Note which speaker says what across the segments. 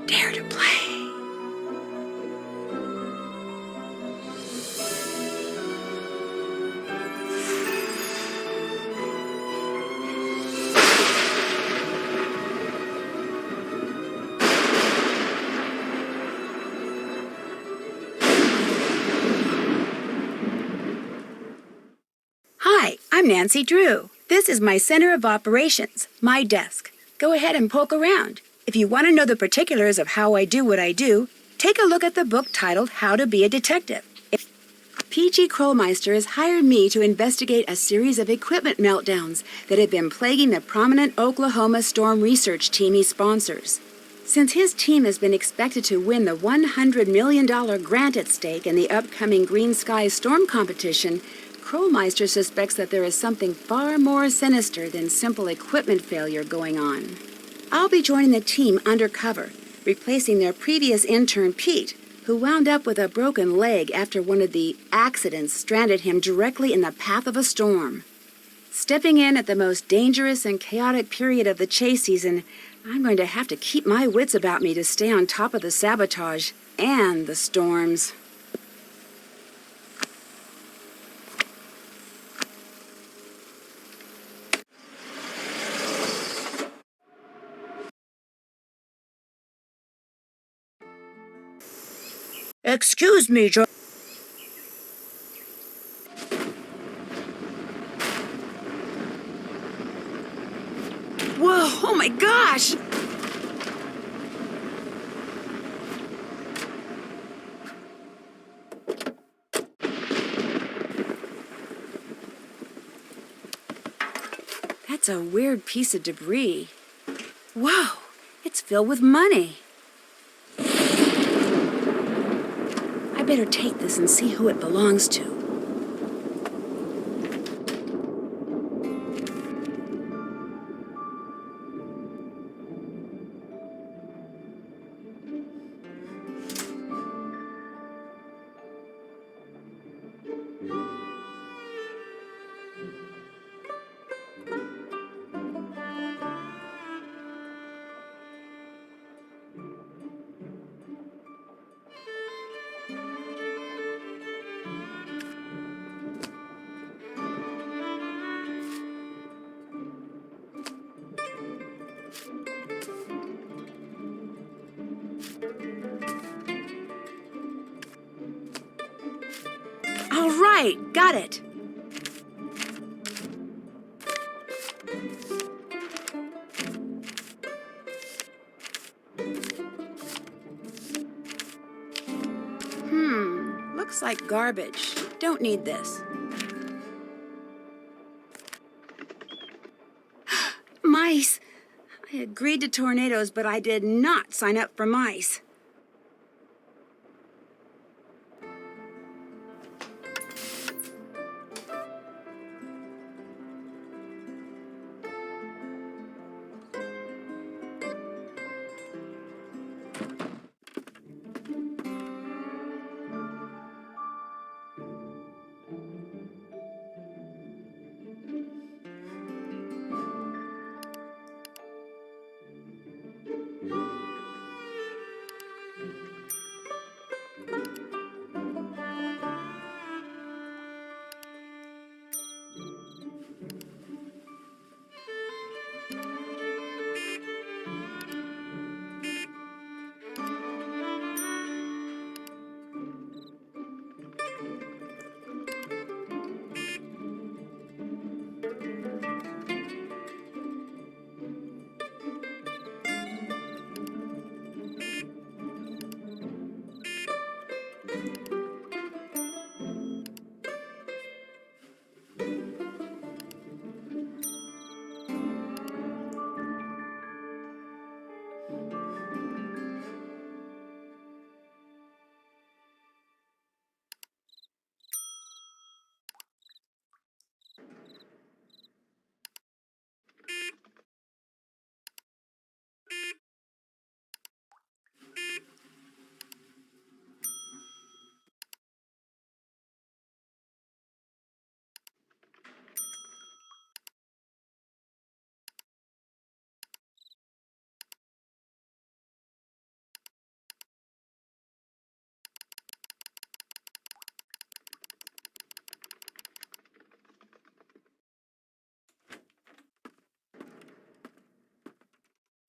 Speaker 1: Dare to play. Hi, I'm Nancy Drew. This is my center of operations, my desk. Go ahead and poke around. If you want to know the particulars of how I do what I do, take a look at the book titled How to Be a Detective. P.G. Krollmeister has hired me to investigate a series of equipment meltdowns that have been plaguing the prominent Oklahoma storm research team he sponsors. Since his team has been expected to win the $100 million grant at stake in the upcoming Green Sky Storm competition, Krollmeister suspects that there is something far more sinister than simple equipment failure going on. I'll be joining the team undercover, replacing their previous intern, Pete, who wound up with a broken leg after one of the accidents stranded him directly in the path of a storm. Stepping in at the most dangerous and chaotic period of the chase season, I'm going to have to keep my wits about me to stay on top of the sabotage and the storms. Excuse me, Joe. Whoa, oh my gosh! That's a weird piece of debris. Whoa, it's filled with money. I better take this and see who it belongs to. All right, got it. Looks like garbage. Don't need this. Mice. I agreed to tornadoes, but I did not sign up for mice.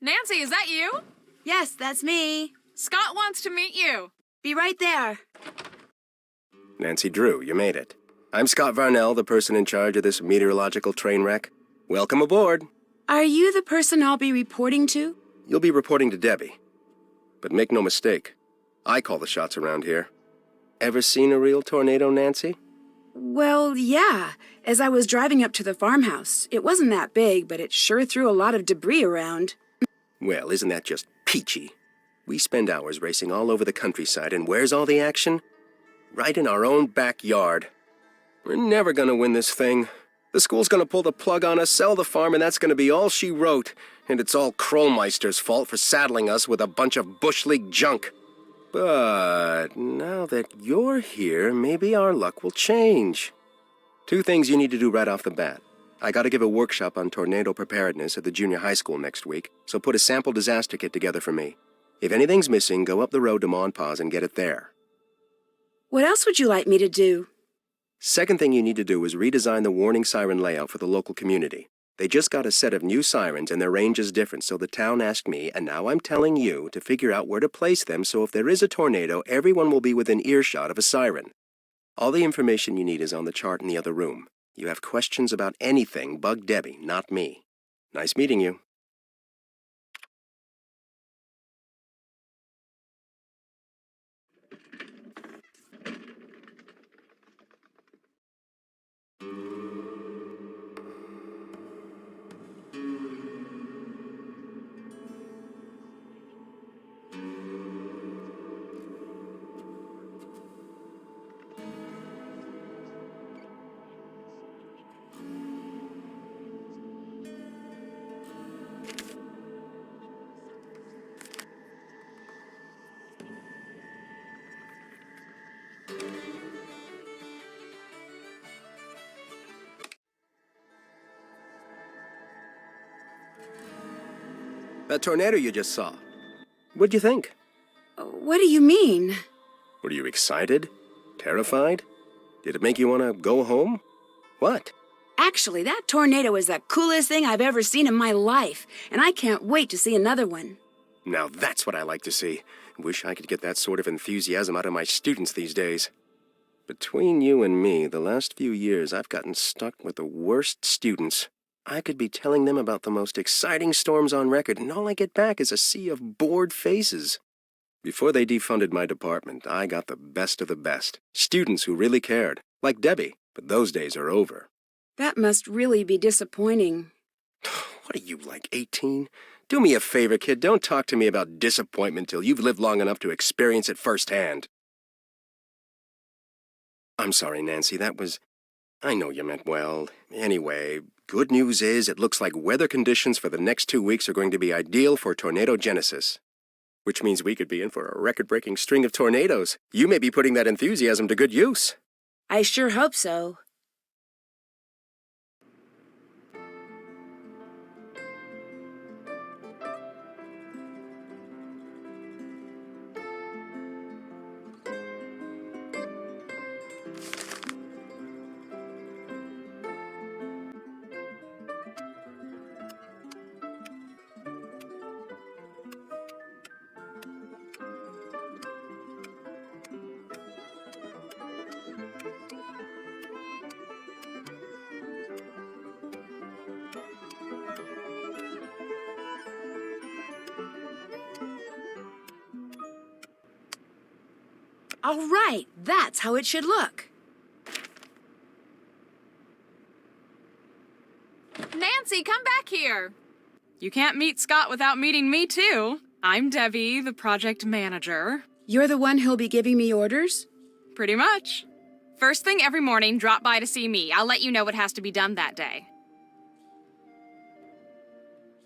Speaker 2: Nancy, is that you?
Speaker 1: Yes, that's me.
Speaker 2: Scott wants to meet you.
Speaker 1: Be right there.
Speaker 3: Nancy Drew, you made it. I'm Scott Varnell, the person in charge of this meteorological train wreck. Welcome aboard.
Speaker 1: Are you the person I'll be reporting to?
Speaker 3: You'll be reporting to Debbie. But make no mistake, I call the shots around here. Ever seen a real tornado, Nancy?
Speaker 1: Well, yeah. As I was driving up to the farmhouse, it wasn't that big, but it sure threw a lot of debris around.
Speaker 3: Well, isn't that just peachy? We spend hours racing all over the countryside, and where's all the action? Right in our own backyard. We're never gonna win this thing. The school's gonna pull the plug on us, sell the farm, and that's gonna be all she wrote. And it's all Krollmeister's fault for saddling us with a bunch of Bush League junk. But now that you're here, maybe our luck will change. 2 things you need to do right off the bat. I gotta give a workshop on tornado preparedness at the junior high school next week, so put a sample disaster kit together for me. If anything's missing, go up the road to Monpause and get it there.
Speaker 1: What else would you like me to do?
Speaker 3: Second thing you need to do is redesign the warning siren layout for the local community. They just got a set of new sirens and their range is different, so the town asked me, and now I'm telling you, to figure out where to place them so if there is a tornado, everyone will be within earshot of a siren. All the information you need is on the chart in the other room. You have questions about anything, bug Debbie, not me. Nice meeting you. That tornado you just saw. What'd you think?
Speaker 1: What do you mean?
Speaker 3: Were you excited? Terrified? Did it make you want to go home? What?
Speaker 1: Actually, that tornado is the coolest thing I've ever seen in my life, and I can't wait to see another one.
Speaker 3: Now that's what I like to see. Wish I could get that sort of enthusiasm out of my students these days. Between you and me, the last few years I've gotten stuck with the worst students. I could be telling them about the most exciting storms on record, and all I get back is a sea of bored faces. Before they defunded my department, I got the best of the best. Students who really cared, like Debbie, but those days are over.
Speaker 1: That must really be disappointing.
Speaker 3: What are you, like 18? Do me a favor, kid, don't talk to me about disappointment till you've lived long enough to experience it firsthand. I'm sorry, Nancy, I know you meant well. Anyway, good news is it looks like weather conditions for the next 2 weeks are going to be ideal for tornado genesis. Which means we could be in for a record-breaking string of tornadoes. You may be putting that enthusiasm to good use.
Speaker 1: I sure hope so. All right, that's how it should look.
Speaker 2: Nancy, come back here. You can't meet Scott without meeting me, too. I'm Debbie, the project manager.
Speaker 1: You're the one who'll be giving me orders?
Speaker 2: Pretty much. First thing every morning, drop by to see me. I'll let you know what has to be done that day.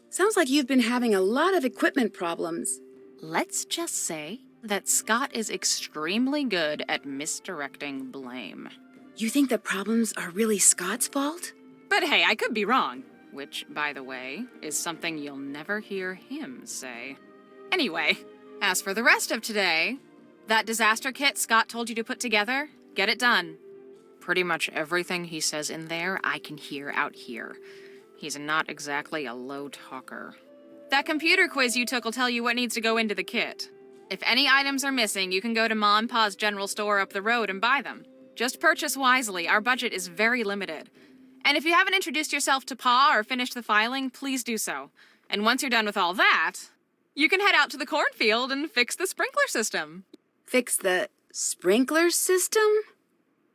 Speaker 1: Sounds like you've been having a lot of equipment problems.
Speaker 2: Let's just say that Scott is extremely good at misdirecting blame.
Speaker 1: You think the problems are really Scott's fault?
Speaker 2: But hey, I could be wrong. Which, by the way, is something you'll never hear him say. Anyway, as for the rest of today, that disaster kit Scott told you to put together, get it done. Pretty much everything he says in there, I can hear out here. He's not exactly a low talker. That computer quiz you took will tell you what needs to go into the kit. If any items are missing, you can go to Ma and Pa's general store up the road and buy them. Just purchase wisely, our budget is very limited. And if you haven't introduced yourself to Pa or finished the filing, please do so. And once you're done with all that, you can head out to the cornfield and fix the sprinkler system.
Speaker 1: Fix the sprinkler system?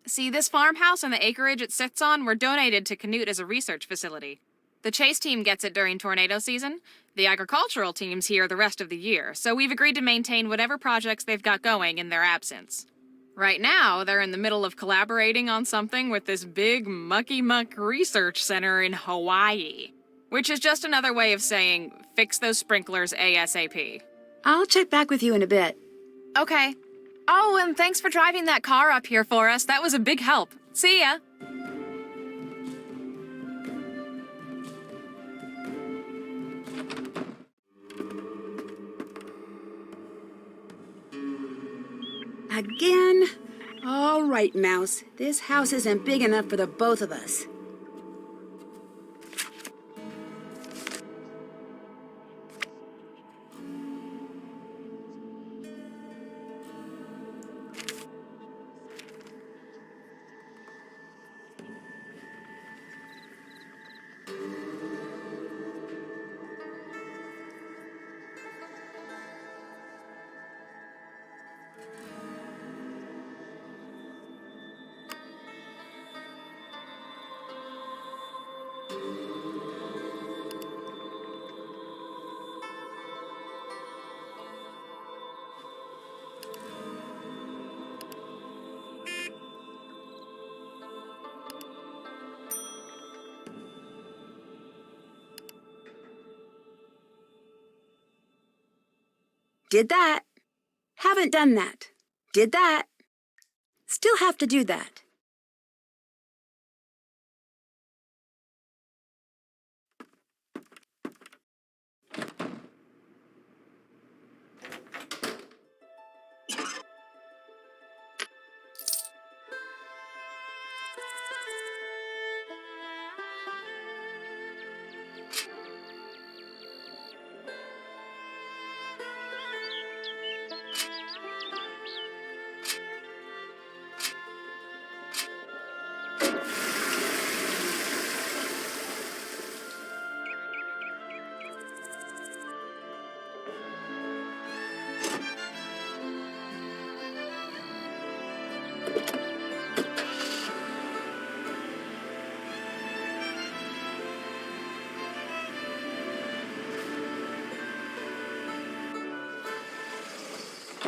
Speaker 2: See, this farmhouse and the acreage it sits on were donated to Canute as a research facility. The chase team gets it during tornado season. The agricultural team's here the rest of the year, so we've agreed to maintain whatever projects they've got going in their absence. Right now, they're in the middle of collaborating on something with this big mucky-muck research center in Hawaii, which is just another way of saying, fix those sprinklers ASAP.
Speaker 1: I'll check back with you in a bit.
Speaker 2: Okay. Oh, and thanks for driving that car up here for us. That was a big help. See ya.
Speaker 1: Again? All right, Mouse. This house isn't big enough for the both of us. Did that. Haven't done that. Did that. Still have to do that.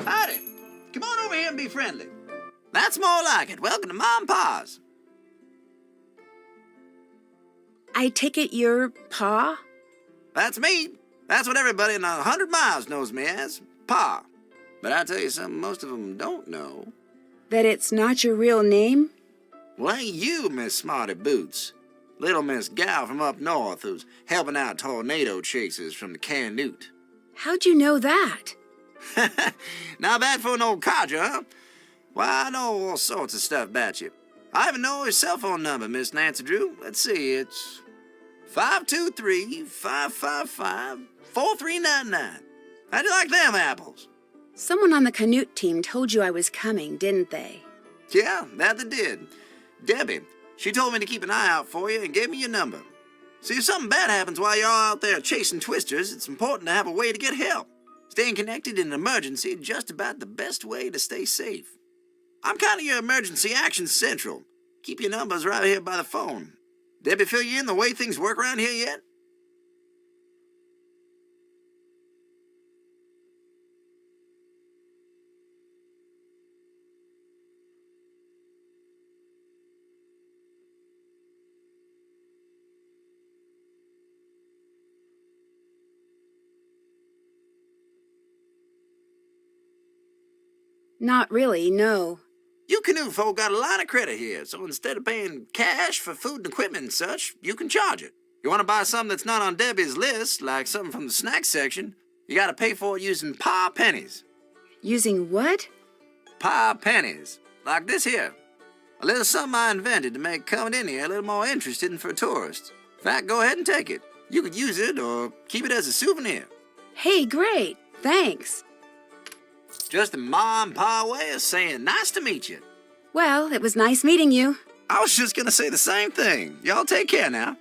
Speaker 4: Howdy. Come on over here and be friendly. That's more like it. Welcome to Mom and Pa's.
Speaker 1: I take it you're Pa?
Speaker 4: That's me. That's what everybody in 100 miles knows me as, Pa. But I tell you something most of them don't know.
Speaker 1: That it's not your real name?
Speaker 4: Well, ain't you, Miss Smarty Boots? Little Miss Gal from up north who's helping out tornado chasers from the Canute.
Speaker 1: How'd you know that?
Speaker 4: Not bad for an old codger, huh? Why, I know all sorts of stuff about you. I even know your cell phone number, Miss Nancy Drew. Let's see, it's 523-555-4399. How'd you like them apples?
Speaker 1: Someone on the Canute team told you I was coming, didn't they?
Speaker 4: Yeah, that they did. Debbie, she told me to keep an eye out for you and gave me your number. See, if something bad happens while you're out there chasing twisters, it's important to have a way to get help. Staying connected in an emergency is just about the best way to stay safe. I'm kind of your emergency action central. Keep your numbers right here by the phone. Debbie fill you in the way things work around here yet?
Speaker 1: Not really, no.
Speaker 4: You Canute folk got a lot of credit here, so instead of paying cash for food and equipment and such, you can charge it. You want to buy something that's not on Debbie's list, like something from the snack section, you got to pay for it using Pa pennies.
Speaker 1: Using what?
Speaker 4: Pa pennies. Like this here. A little something I invented to make coming in here a little more interesting for tourists. In fact, go ahead and take it. You could use it or keep it as a souvenir.
Speaker 1: Hey, great. Thanks.
Speaker 4: Just a ma and pa way of saying nice to meet you.
Speaker 1: Well, it was nice meeting you.
Speaker 4: I was just gonna say the same thing. Y'all take care now.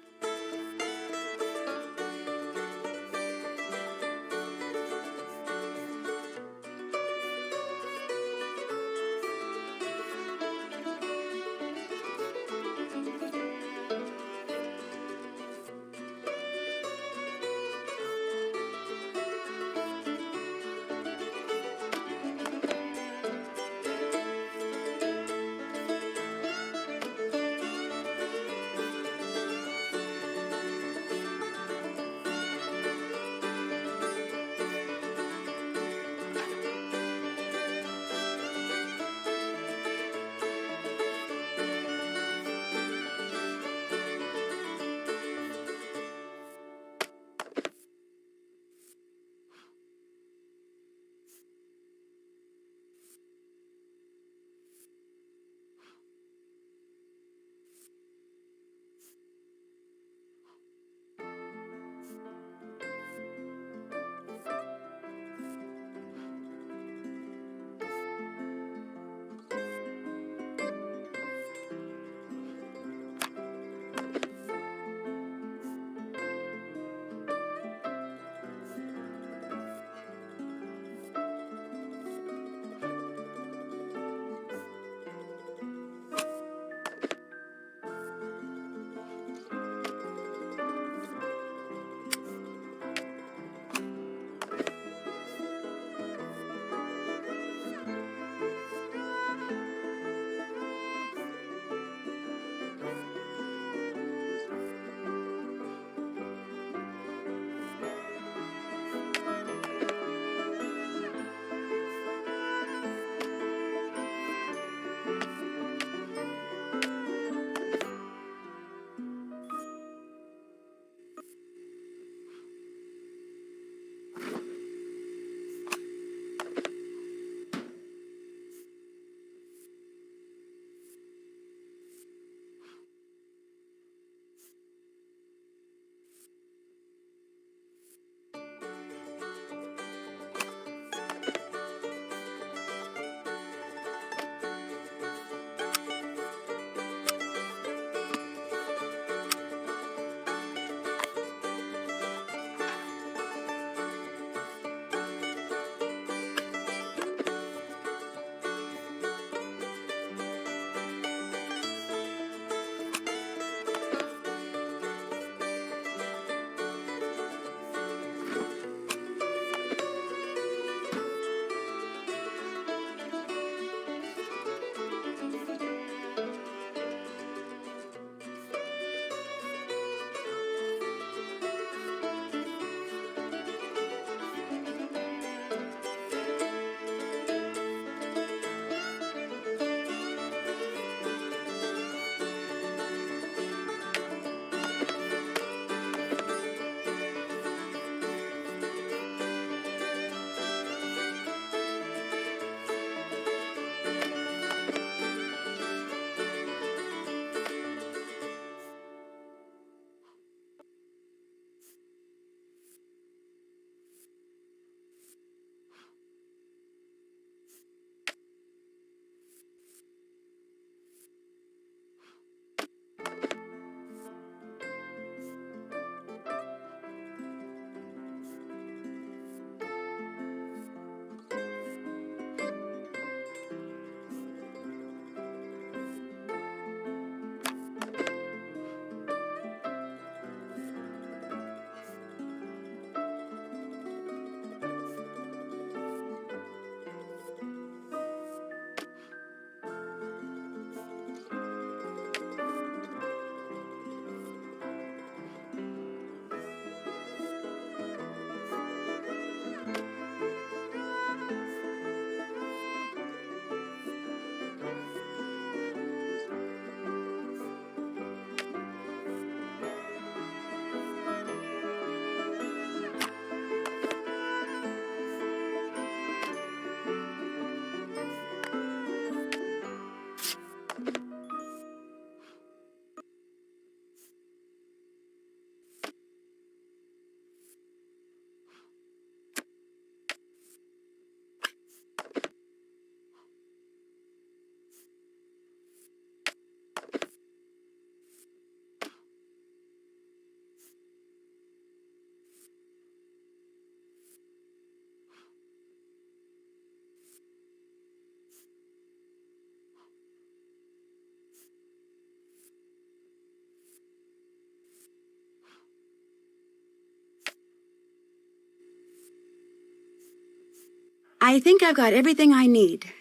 Speaker 1: I think I've got everything I need.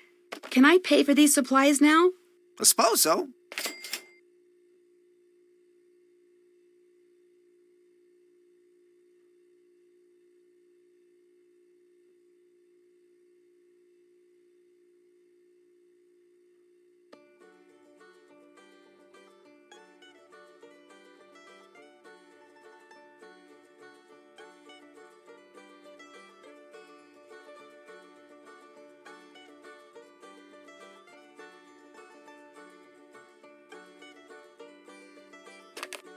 Speaker 1: Can I pay for these supplies now?
Speaker 4: I suppose so.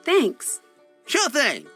Speaker 1: Thanks.
Speaker 4: Sure thing.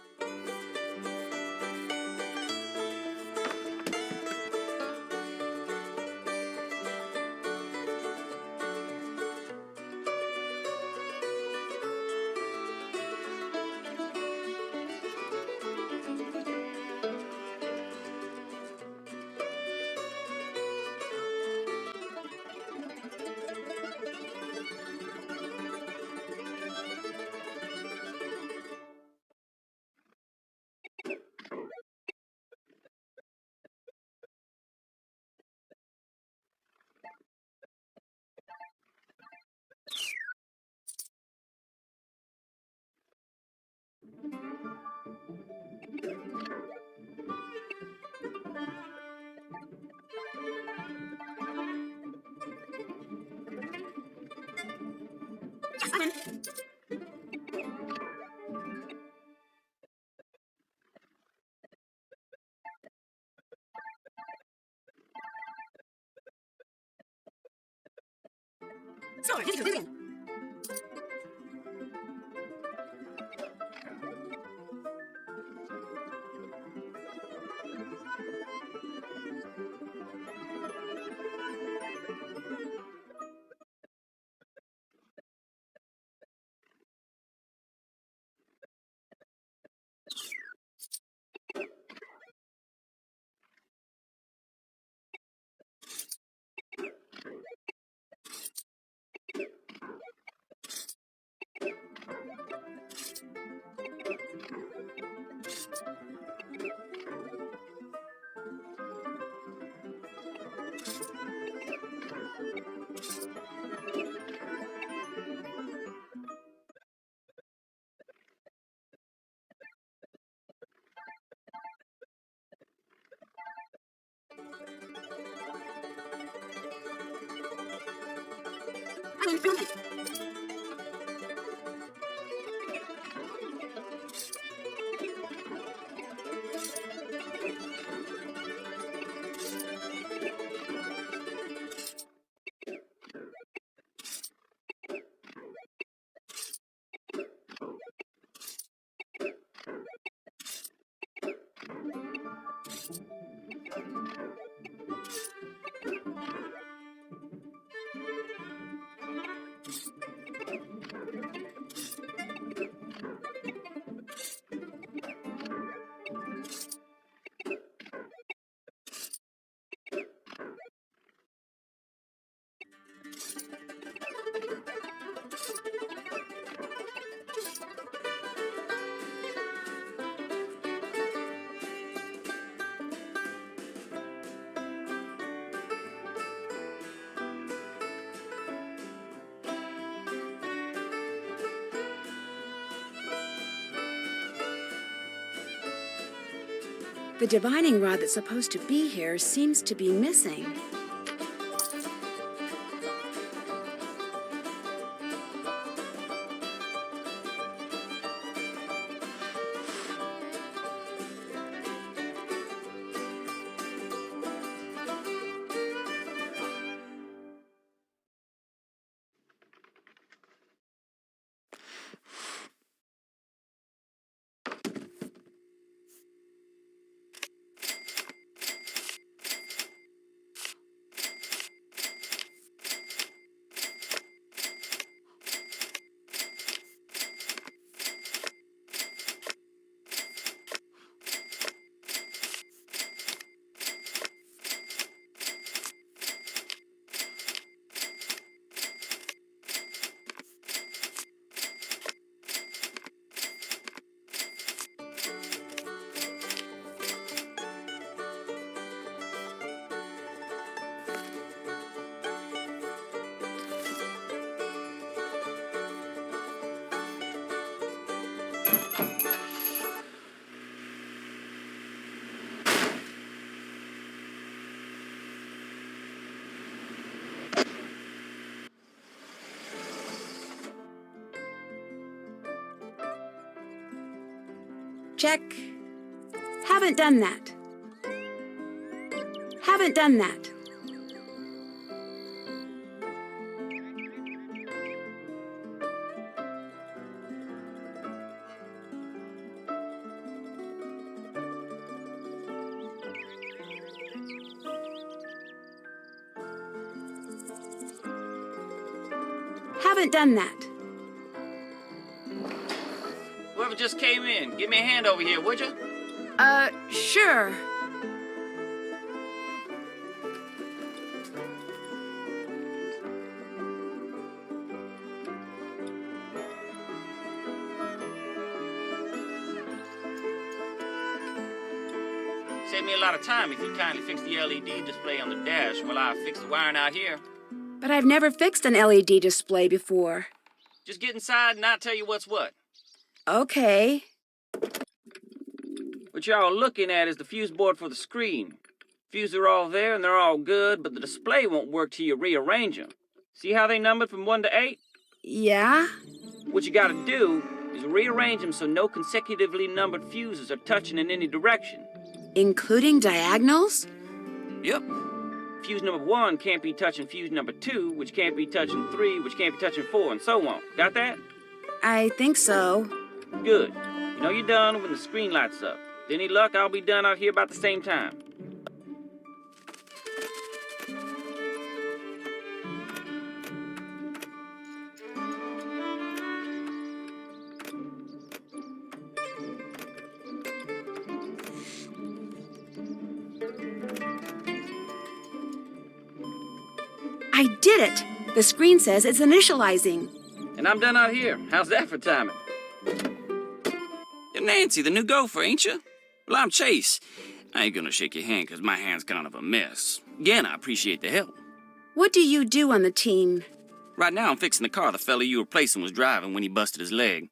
Speaker 1: The divining rod that's supposed to be here seems to be missing. Check. Haven't done that. Haven't done that. Haven't done that.
Speaker 5: Whoever just came in, give me a hand over here, would you?
Speaker 1: Sure.
Speaker 5: Save me a lot of time if you'd kindly fix the LED display on the dash while I fix the wiring out here.
Speaker 1: But I've never fixed an LED display before.
Speaker 5: Just get inside and I'll tell you what's what.
Speaker 1: Okay.
Speaker 5: What y'all are looking at is the fuse board for the screen. Fuses are all there and they're all good, but the display won't work till you rearrange them. See how they numbered from 1 to 8?
Speaker 1: Yeah?
Speaker 5: What you gotta do is rearrange them so no consecutively numbered fuses are touching in any direction.
Speaker 1: Including diagonals?
Speaker 5: Yep. Fuse number 1 can't be touching fuse number 2, which can't be touching 3, which can't be touching 4, and so on. Got that?
Speaker 1: I think so.
Speaker 5: Good. You know you're done when the screen lights up. With any luck, I'll be done out here about the same time.
Speaker 1: I did it! The screen says it's initializing.
Speaker 5: And I'm done out here. How's that for timing? You're Nancy, the new gopher, ain't you? Well, I'm Chase. I ain't gonna shake your hand because my hand's kind of a mess. Again, I appreciate the help.
Speaker 1: What do you do on the team?
Speaker 5: Right now, I'm fixing the car the fella you replacing was driving when he busted his leg.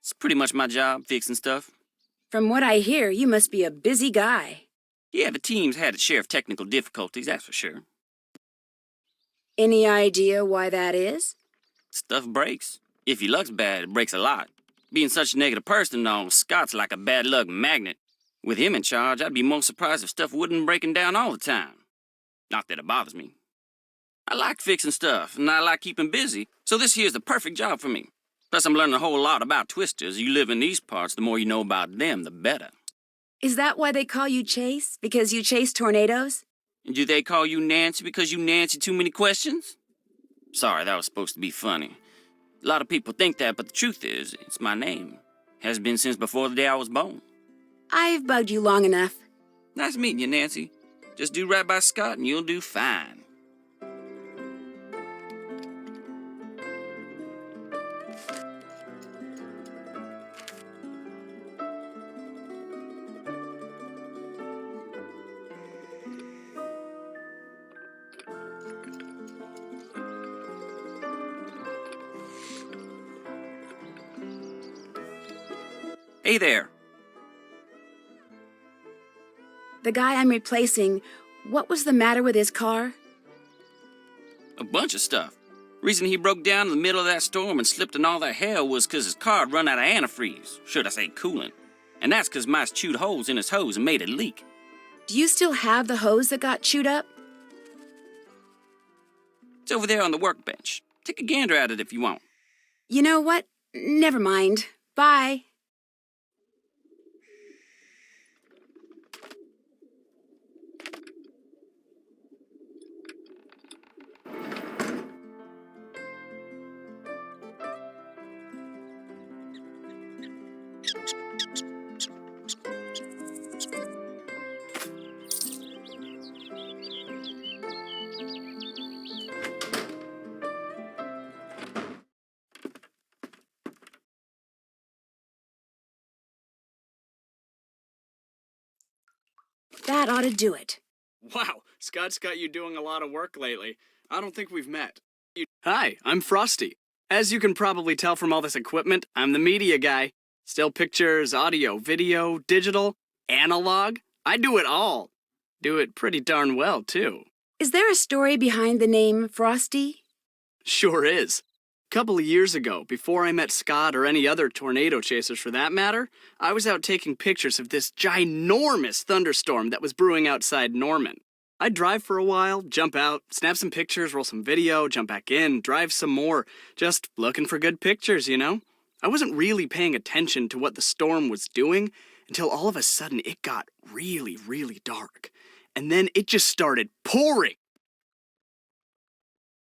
Speaker 5: It's pretty much my job, fixing stuff.
Speaker 1: From what I hear, you must be a busy guy.
Speaker 5: Yeah, the team's had its share of technical difficulties, that's for sure.
Speaker 1: Any idea why that is?
Speaker 5: Stuff breaks. If your luck's bad, it breaks a lot. Being such a negative person, though, Scott's like a bad luck magnet. With him in charge, I'd be more surprised if stuff wouldn't breaking down all the time. Not that it bothers me. I like fixing stuff, and I like keeping busy, so this here's the perfect job for me. Plus, I'm learning a whole lot about twisters. You live in these parts, the more you know about them, the better.
Speaker 1: Is that why they call you Chase? Because you chase tornadoes?
Speaker 5: And do they call you Nancy because you Nancy too many questions? Sorry, that was supposed to be funny. A lot of people think that, but the truth is, it's my name. Has been since before the day I was born.
Speaker 1: I've bugged you long enough.
Speaker 5: Nice meeting you, Nancy. Just do right by Scott and you'll do fine. Hey there.
Speaker 1: The guy I'm replacing, what was the matter with his car?
Speaker 5: A bunch of stuff. Reason he broke down in the middle of that storm and slipped in all that hell was 'cause his car had run out of antifreeze. Should I say coolant. And that's 'cause mice chewed holes in his hose and made it leak.
Speaker 1: Do you still have the hose that got chewed up?
Speaker 5: It's over there on the workbench. Take a gander at it if you want.
Speaker 1: You know what? Never mind. Bye. That ought to do it.
Speaker 6: Wow, Scott's got you doing a lot of work lately. I don't think we've met. Hi, I'm Frosty. As you can probably tell from all this equipment, I'm the media guy. Still pictures, audio, video, digital, analog. I do it all. Do it pretty darn well, too.
Speaker 1: Is there a story behind the name Frosty?
Speaker 6: Sure is. Couple of years ago, before I met Scott or any other tornado chasers for that matter, I was out taking pictures of this ginormous thunderstorm that was brewing outside Norman. I'd drive for a while, jump out, snap some pictures, roll some video, jump back in, drive some more, just looking for good pictures, you know? I wasn't really paying attention to what the storm was doing until all of a sudden it got really, really dark. And then it just started pouring.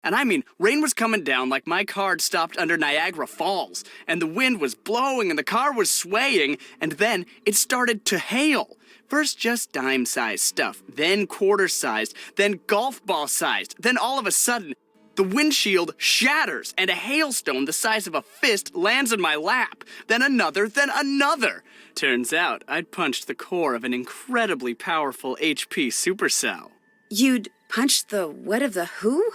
Speaker 6: And I mean, rain was coming down like my car had stopped under Niagara Falls, and the wind was blowing and the car was swaying, and then it started to hail. First just dime-sized stuff, then quarter-sized, then golf ball-sized, then all of a sudden, the windshield shatters and a hailstone the size of a fist lands in my lap. Then another, then another. Turns out I'd punched the core of an incredibly powerful HP supercell.
Speaker 1: You'd punched the what of the who?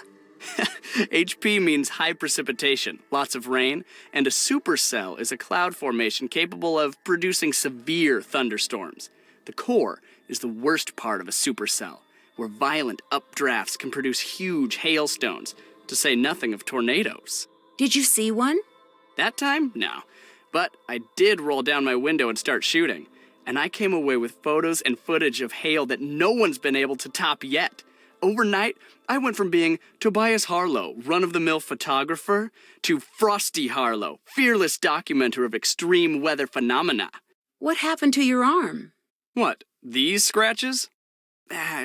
Speaker 6: HP means high precipitation, lots of rain, and a supercell is a cloud formation capable of producing severe thunderstorms. The core is the worst part of a supercell, where violent updrafts can produce huge hailstones, to say nothing of tornadoes.
Speaker 1: Did you see one?
Speaker 6: That time? No. But I did roll down my window and start shooting, and I came away with photos and footage of hail that no one's been able to top yet. Overnight, I went from being Tobias Harlow, run-of-the-mill photographer, to Frosty Harlow, fearless documenter of extreme weather phenomena.
Speaker 1: What happened to your arm?
Speaker 6: What, these scratches?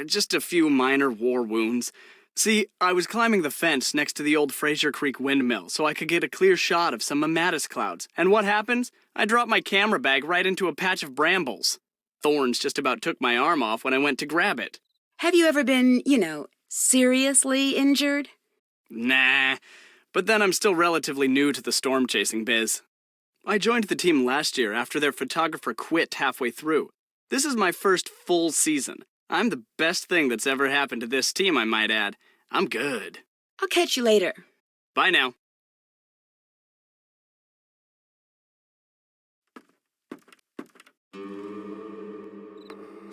Speaker 6: Just a few minor war wounds. See, I was climbing the fence next to the old Fraser Creek windmill so I could get a clear shot of some mammatus clouds. And what happens? I dropped my camera bag right into a patch of brambles. Thorns just about took my arm off when I went to grab it.
Speaker 1: Have you ever been, seriously injured?
Speaker 6: Nah, but then I'm still relatively new to the storm chasing biz. I joined the team last year after their photographer quit halfway through. This is my first full season. I'm the best thing that's ever happened to this team, I might add. I'm good.
Speaker 1: I'll catch you later.
Speaker 6: Bye now.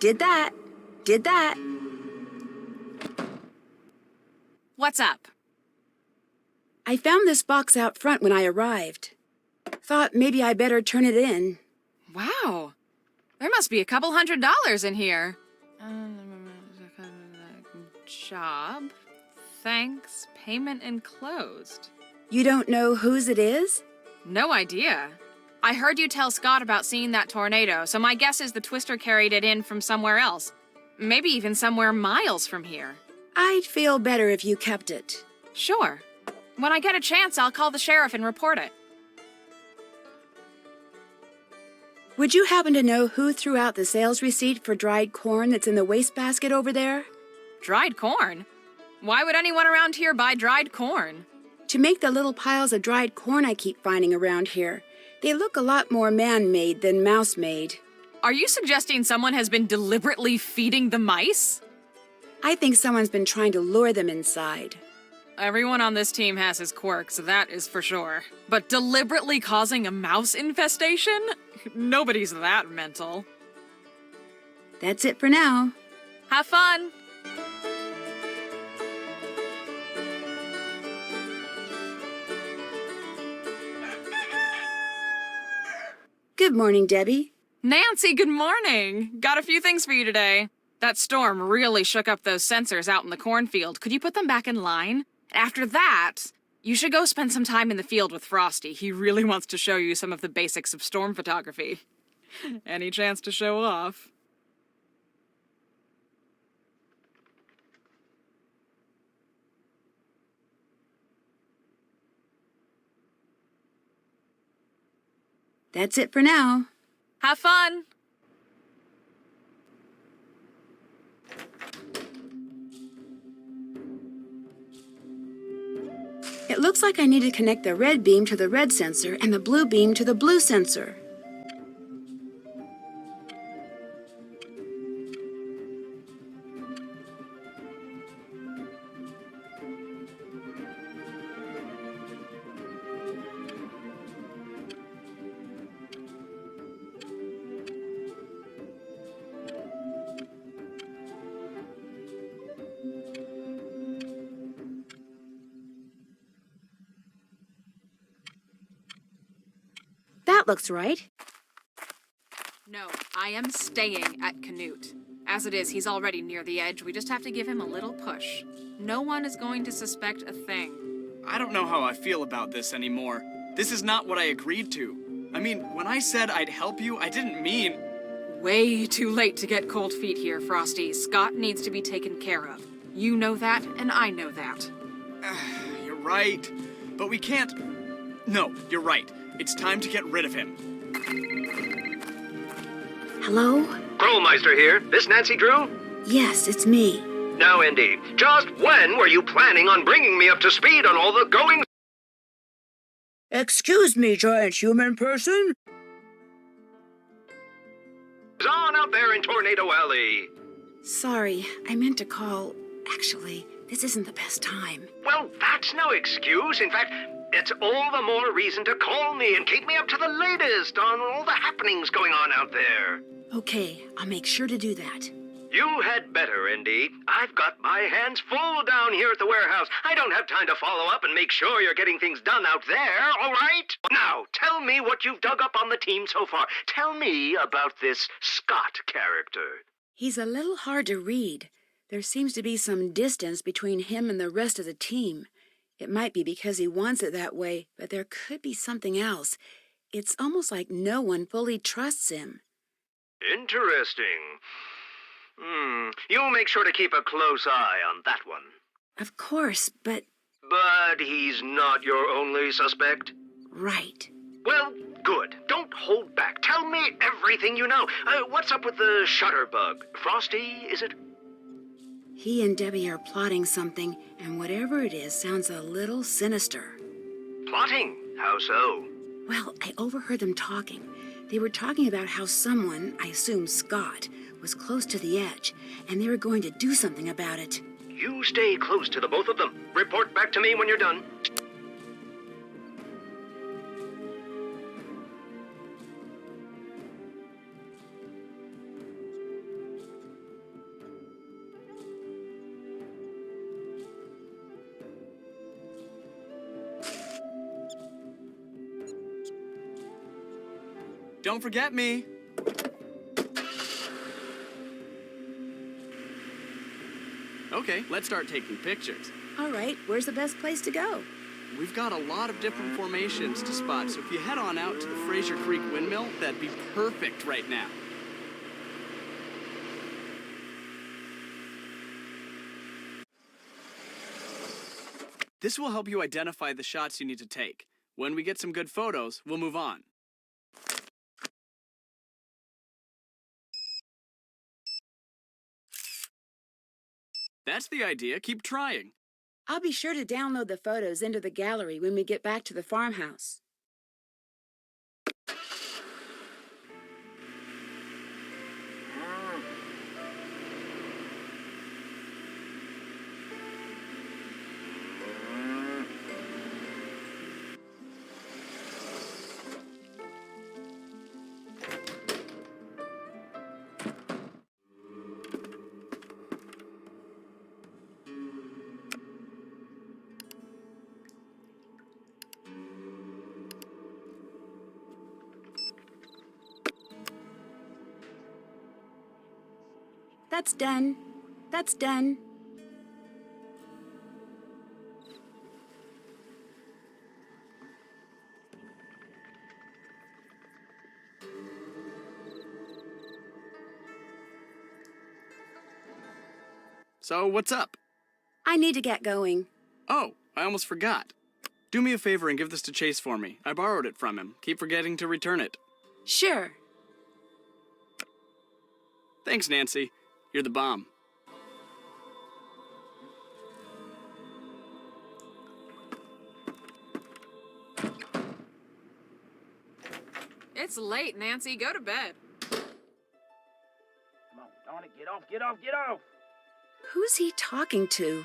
Speaker 1: Did that.
Speaker 2: What's up?
Speaker 1: I found this box out front when I arrived. Thought maybe I better turn it in.
Speaker 2: Wow. There must be a couple $100 in here. Job. Thanks. Payment enclosed.
Speaker 1: You don't know whose it is?
Speaker 2: No idea. I heard you tell Scott about seeing that tornado, so my guess is the Twister carried it in from somewhere else. Maybe even somewhere miles from here.
Speaker 1: I'd feel better if you kept it.
Speaker 2: Sure. When I get a chance, I'll call the sheriff and report it.
Speaker 1: Would you happen to know who threw out the sales receipt for dried corn that's in the wastebasket over there?
Speaker 2: Dried corn? Why would anyone around here buy dried corn?
Speaker 1: To make the little piles of dried corn I keep finding around here. They look a lot more man-made than mouse-made.
Speaker 2: Are you suggesting someone has been deliberately feeding the mice?
Speaker 1: I think someone's been trying to lure them inside.
Speaker 2: Everyone on this team has his quirks, that is for sure. But deliberately causing a mouse infestation? Nobody's that mental.
Speaker 1: That's it for now.
Speaker 2: Have fun!
Speaker 1: Good morning, Debbie.
Speaker 2: Nancy, good morning! Got a few things for you today. That storm really shook up those sensors out in the cornfield. Could you put them back in line? After that, you should go spend some time in the field with Frosty. He really wants to show you some of the basics of storm photography. Any chance to show off?
Speaker 1: That's it for now.
Speaker 2: Have fun!
Speaker 1: It looks like I need to connect the red beam to the red sensor and the blue beam to the blue sensor. That looks right.
Speaker 2: No, I am staying at Canute. As it is, he's already near the edge. We just have to give him a little push. No one is going to suspect a thing.
Speaker 6: I don't know how I feel about this anymore. This is not what I agreed to. I mean, when I said I'd help you, I didn't mean...
Speaker 2: Way too late to get cold feet here, Frosty. Scott needs to be taken care of. You know that, and I know that.
Speaker 6: You're right. But we can't... No, you're right. It's time to get rid of him.
Speaker 1: Hello?
Speaker 7: Krollmeister here. This Nancy Drew?
Speaker 1: Yes, it's me.
Speaker 7: Now, Indy, just when were you planning on bringing me up to speed on all the goings?
Speaker 1: Excuse me, giant human person.
Speaker 7: On out there in Tornado Alley?
Speaker 1: Sorry, I meant to call. Actually, this isn't the best time.
Speaker 7: Well, that's no excuse. In fact, it's all the more reason to call me and keep me up to the latest on all the happenings going on out there.
Speaker 1: Okay, I'll make sure to do that.
Speaker 7: You had better, Indy. I've got my hands full down here at the warehouse. I don't have time to follow up and make sure you're getting things done out there, all right? Now, tell me what you've dug up on the team so far. Tell me about this Scott character.
Speaker 1: He's a little hard to read. There seems to be some distance between him and the rest of the team. It might be because he wants it that way, but there could be something else. It's almost like no one fully trusts him.
Speaker 7: Interesting. You'll make sure to keep a close eye on that one.
Speaker 1: Of course, but...
Speaker 7: But he's not your only suspect?
Speaker 1: Right.
Speaker 7: Well, good. Don't hold back. Tell me everything you know. What's up with the shutterbug? Frosty, is it?
Speaker 1: He and Debbie are plotting something, and whatever it is sounds a little sinister.
Speaker 7: Plotting? How so?
Speaker 1: Well, I overheard them talking. They were talking about how someone, I assume Scott, was close to the edge, and they were going to do something about it.
Speaker 7: You stay close to the both of them. Report back to me when you're done.
Speaker 6: Don't forget me. Okay, let's start taking pictures.
Speaker 1: All right, where's the best place to go?
Speaker 6: We've got a lot of different formations to spot, so if you head on out to the Fraser Creek Windmill, that'd be perfect right now. This will help you identify the shots you need to take. When we get some good photos, we'll move on. That's the idea. Keep trying.
Speaker 1: I'll be sure to download the photos into the gallery when we get back to the farmhouse. That's done. That's done.
Speaker 6: So, what's up?
Speaker 1: I need to get going.
Speaker 6: Oh, I almost forgot. Do me a favor and give this to Chase for me. I borrowed it from him. Keep forgetting to return it.
Speaker 1: Sure.
Speaker 6: Thanks, Nancy. You're the bomb.
Speaker 2: It's late, Nancy. Go to bed.
Speaker 8: Come on, darn it, get off, get off, get off!
Speaker 1: Who's he talking to?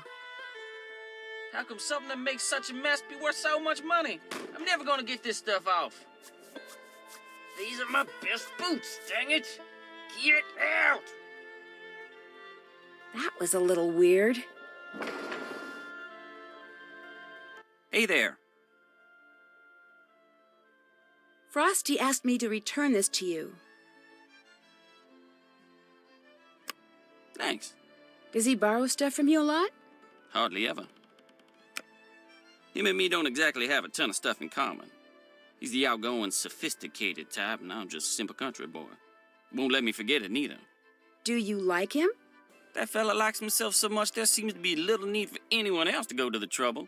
Speaker 5: How come something that makes such a mess be worth so much money? I'm never gonna get this stuff off. These are my best boots, dang it! Get out!
Speaker 1: That was a little weird.
Speaker 5: Hey there.
Speaker 1: Frosty asked me to return this to you.
Speaker 5: Thanks.
Speaker 1: Does he borrow stuff from you a lot?
Speaker 5: Hardly ever. Him and me don't exactly have a ton of stuff in common. He's the outgoing, sophisticated type, and I'm just a simple country boy. Won't let me forget it, neither.
Speaker 1: Do you like him?
Speaker 5: That fella likes himself so much there seems to be little need for anyone else to go to the trouble.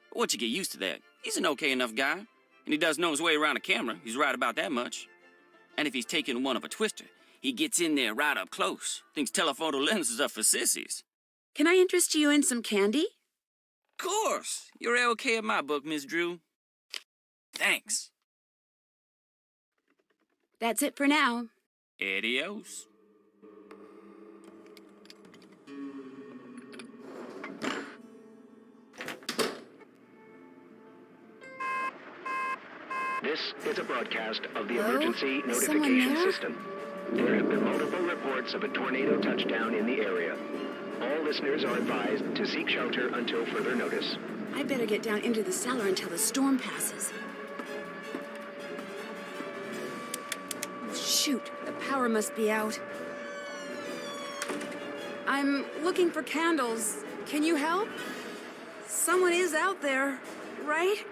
Speaker 5: But once you get used to that, he's an okay enough guy. And he does know his way around a camera. He's right about that much. And if he's taking one of a twister, he gets in there right up close. Thinks telephoto lenses are for sissies.
Speaker 1: Can I interest you in some candy?
Speaker 5: Of course. You're okay in my book, Miss Drew. Thanks.
Speaker 1: That's it for now.
Speaker 5: Adios.
Speaker 7: This is a broadcast of the
Speaker 1: Hello?
Speaker 7: emergency
Speaker 1: Is someone
Speaker 7: notification
Speaker 1: there?
Speaker 7: system. There have been multiple reports of a tornado touchdown in the area. All listeners are advised to seek shelter until further notice.
Speaker 1: I better get down into the cellar until the storm passes. Oh, shoot, the power must be out. I'm looking for candles. Can you help? Someone is out there, right?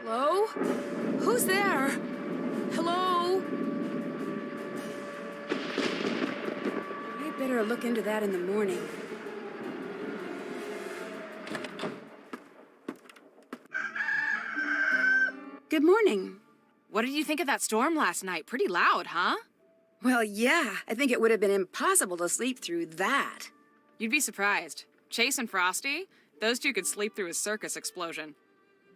Speaker 1: Hello? Who's there? Hello? I better look into that in the morning. Good morning.
Speaker 2: What did you think of that storm last night? Pretty loud, huh?
Speaker 1: Well, yeah, I think it would have been impossible to sleep through that.
Speaker 2: You'd be surprised. Chase and Frosty, those two could sleep through a circus explosion.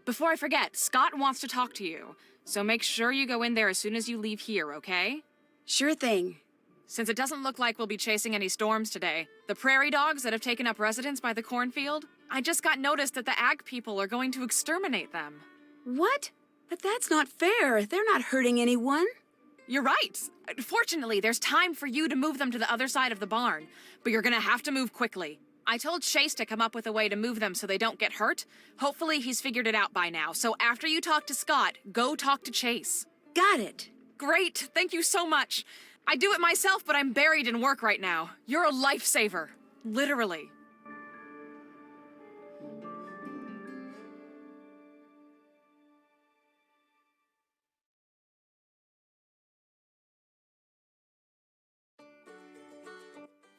Speaker 2: Before I forget, Scott wants to talk to you, so make sure you go in there as soon as you leave here, okay?
Speaker 1: Sure thing.
Speaker 2: Since it doesn't look like we'll be chasing any storms today, the prairie dogs that have taken up residence by the cornfield, I just got notice that the ag people are going to exterminate them.
Speaker 1: What? But that's not fair. They're not hurting anyone.
Speaker 2: You're right. Fortunately, there's time for you to move them to the other side of the barn, but you're gonna have to move quickly. I told Chase to come up with a way to move them so they don't get hurt. Hopefully he's figured it out by now, so after you talk to Scott, go talk to Chase.
Speaker 1: Got it.
Speaker 2: Great, thank you so much. I do it myself, but I'm buried in work right now. You're a lifesaver. Literally.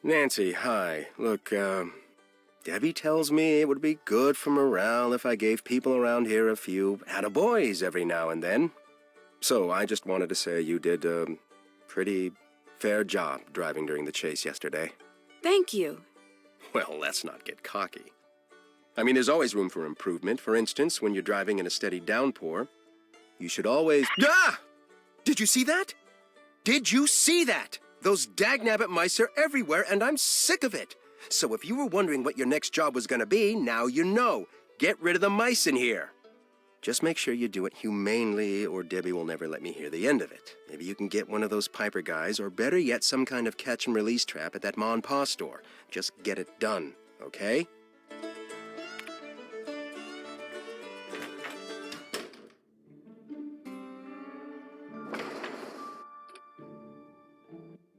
Speaker 3: Nancy, hi. Look, Debbie tells me it would be good for morale if I gave people around here a few attaboys every now and then. So I just wanted to say you did a pretty fair job driving during the chase yesterday.
Speaker 1: Thank you.
Speaker 3: Well, let's not get cocky. I mean, there's always room for improvement. For instance, when you're driving in a steady downpour, you should always... Ah! Did you see that? Did you see that? Those dagnabbit mice are everywhere, and I'm sick of it. So if you were wondering what your next job was going to be, now you know. Get rid of the mice in here. Just make sure you do it humanely, or Debbie will never let me hear the end of it. Maybe you can get one of those Piper guys, or better yet, some kind of catch-and-release trap at that Ma and Pa store. Just get it done, okay?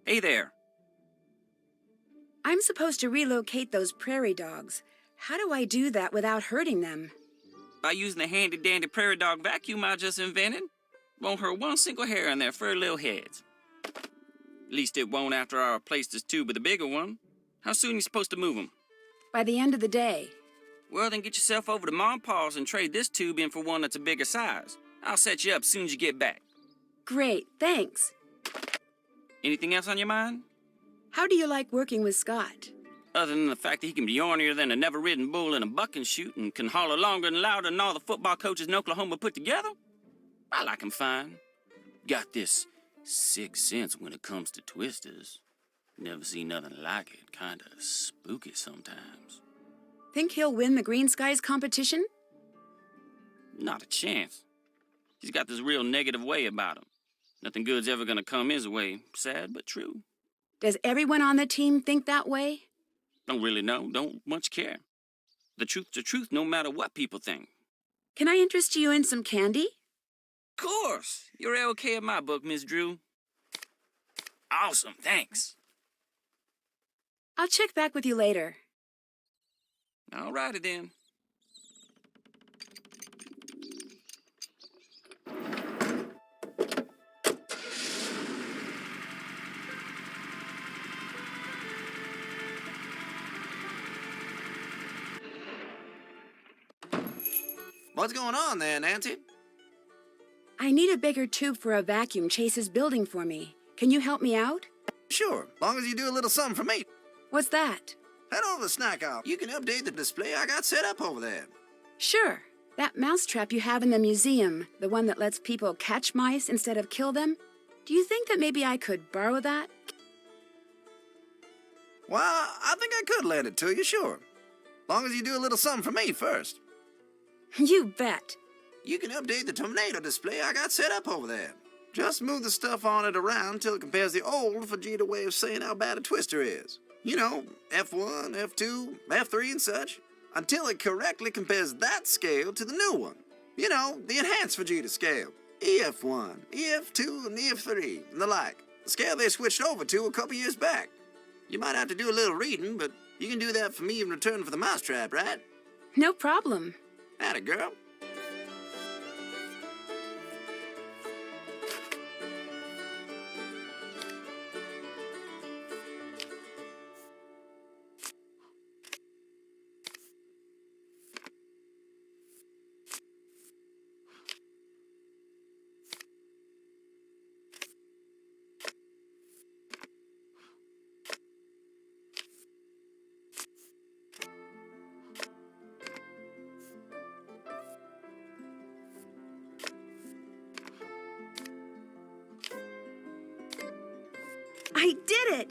Speaker 5: Hey there.
Speaker 1: I'm supposed to relocate those prairie dogs. How do I do that without hurting them?
Speaker 5: By using the handy-dandy prairie dog vacuum I just invented, won't hurt one single hair on their furry little heads. At least it won't after I replace this tube with a bigger one. How soon you supposed to move them?
Speaker 1: By the end of the day.
Speaker 5: Well, then get yourself over to Mom and Pa's and trade this tube in for one that's a bigger size. I'll set you up as soon as you get back.
Speaker 1: Great, thanks.
Speaker 5: Anything else on your mind?
Speaker 1: How do you like working with Scott?
Speaker 5: Other than the fact that he can be ornier than a never-ridden bull in a bucking shoot and can holler longer and louder than all the football coaches in Oklahoma put together, I like him fine. Got this sixth sense when it comes to twisters. Never seen nothing like it. Kinda spooky sometimes.
Speaker 1: Think he'll win the Green Skies competition?
Speaker 5: Not a chance. He's got this real negative way about him. Nothing good's ever gonna come his way. Sad but true.
Speaker 1: Does everyone on the team think that way?
Speaker 5: Don't really know. Don't much care. The truth's the truth no matter what people think.
Speaker 1: Can I interest you in some candy?
Speaker 5: course. You're okay in my book, Miss Drew. Awesome, thanks.
Speaker 1: I'll check back with you later.
Speaker 5: All righty then.
Speaker 4: What's going on there, Nancy?
Speaker 1: I need a bigger tube for a vacuum Chase is building for me. Can you help me out?
Speaker 4: Sure, long as you do a little something for me.
Speaker 1: What's that?
Speaker 4: Head over to the snack aisle. You can update the display I got set up over there.
Speaker 1: Sure. That mousetrap you have in the museum, the one that lets people catch mice instead of kill them. Do you think that maybe I could borrow that?
Speaker 4: Well, I think I could lend it to you, sure. Long as you do a little something for me first.
Speaker 1: You bet.
Speaker 4: You can update the tornado display I got set up over there. Just move the stuff on it around till it compares the old Vegeta way of saying how bad a twister is. You know, F1, F2, F3 and such. Until it correctly compares that scale to the new one. You know, the enhanced Vegeta scale. EF1, EF2, and EF3, and the like. The scale they switched over to a couple years back. You might have to do a little reading, but you can do that for me in return for the mousetrap, right?
Speaker 1: No problem.
Speaker 4: Atta girl.
Speaker 1: I did it!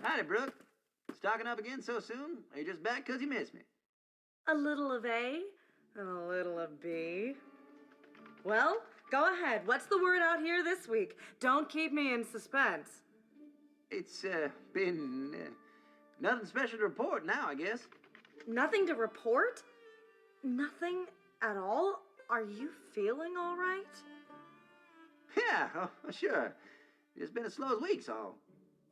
Speaker 4: Howdy, Brooke. Stocking up again so soon? Are you just back 'cause you missed me?
Speaker 9: A little of A and a little of B. Well, go ahead. What's the word out here this week? Don't keep me in suspense.
Speaker 4: It's been nothing special to report now, I guess.
Speaker 9: Nothing to report? Nothing at all? Are you feeling all right?
Speaker 4: Yeah, oh, sure. It's been as slow as weeks, all.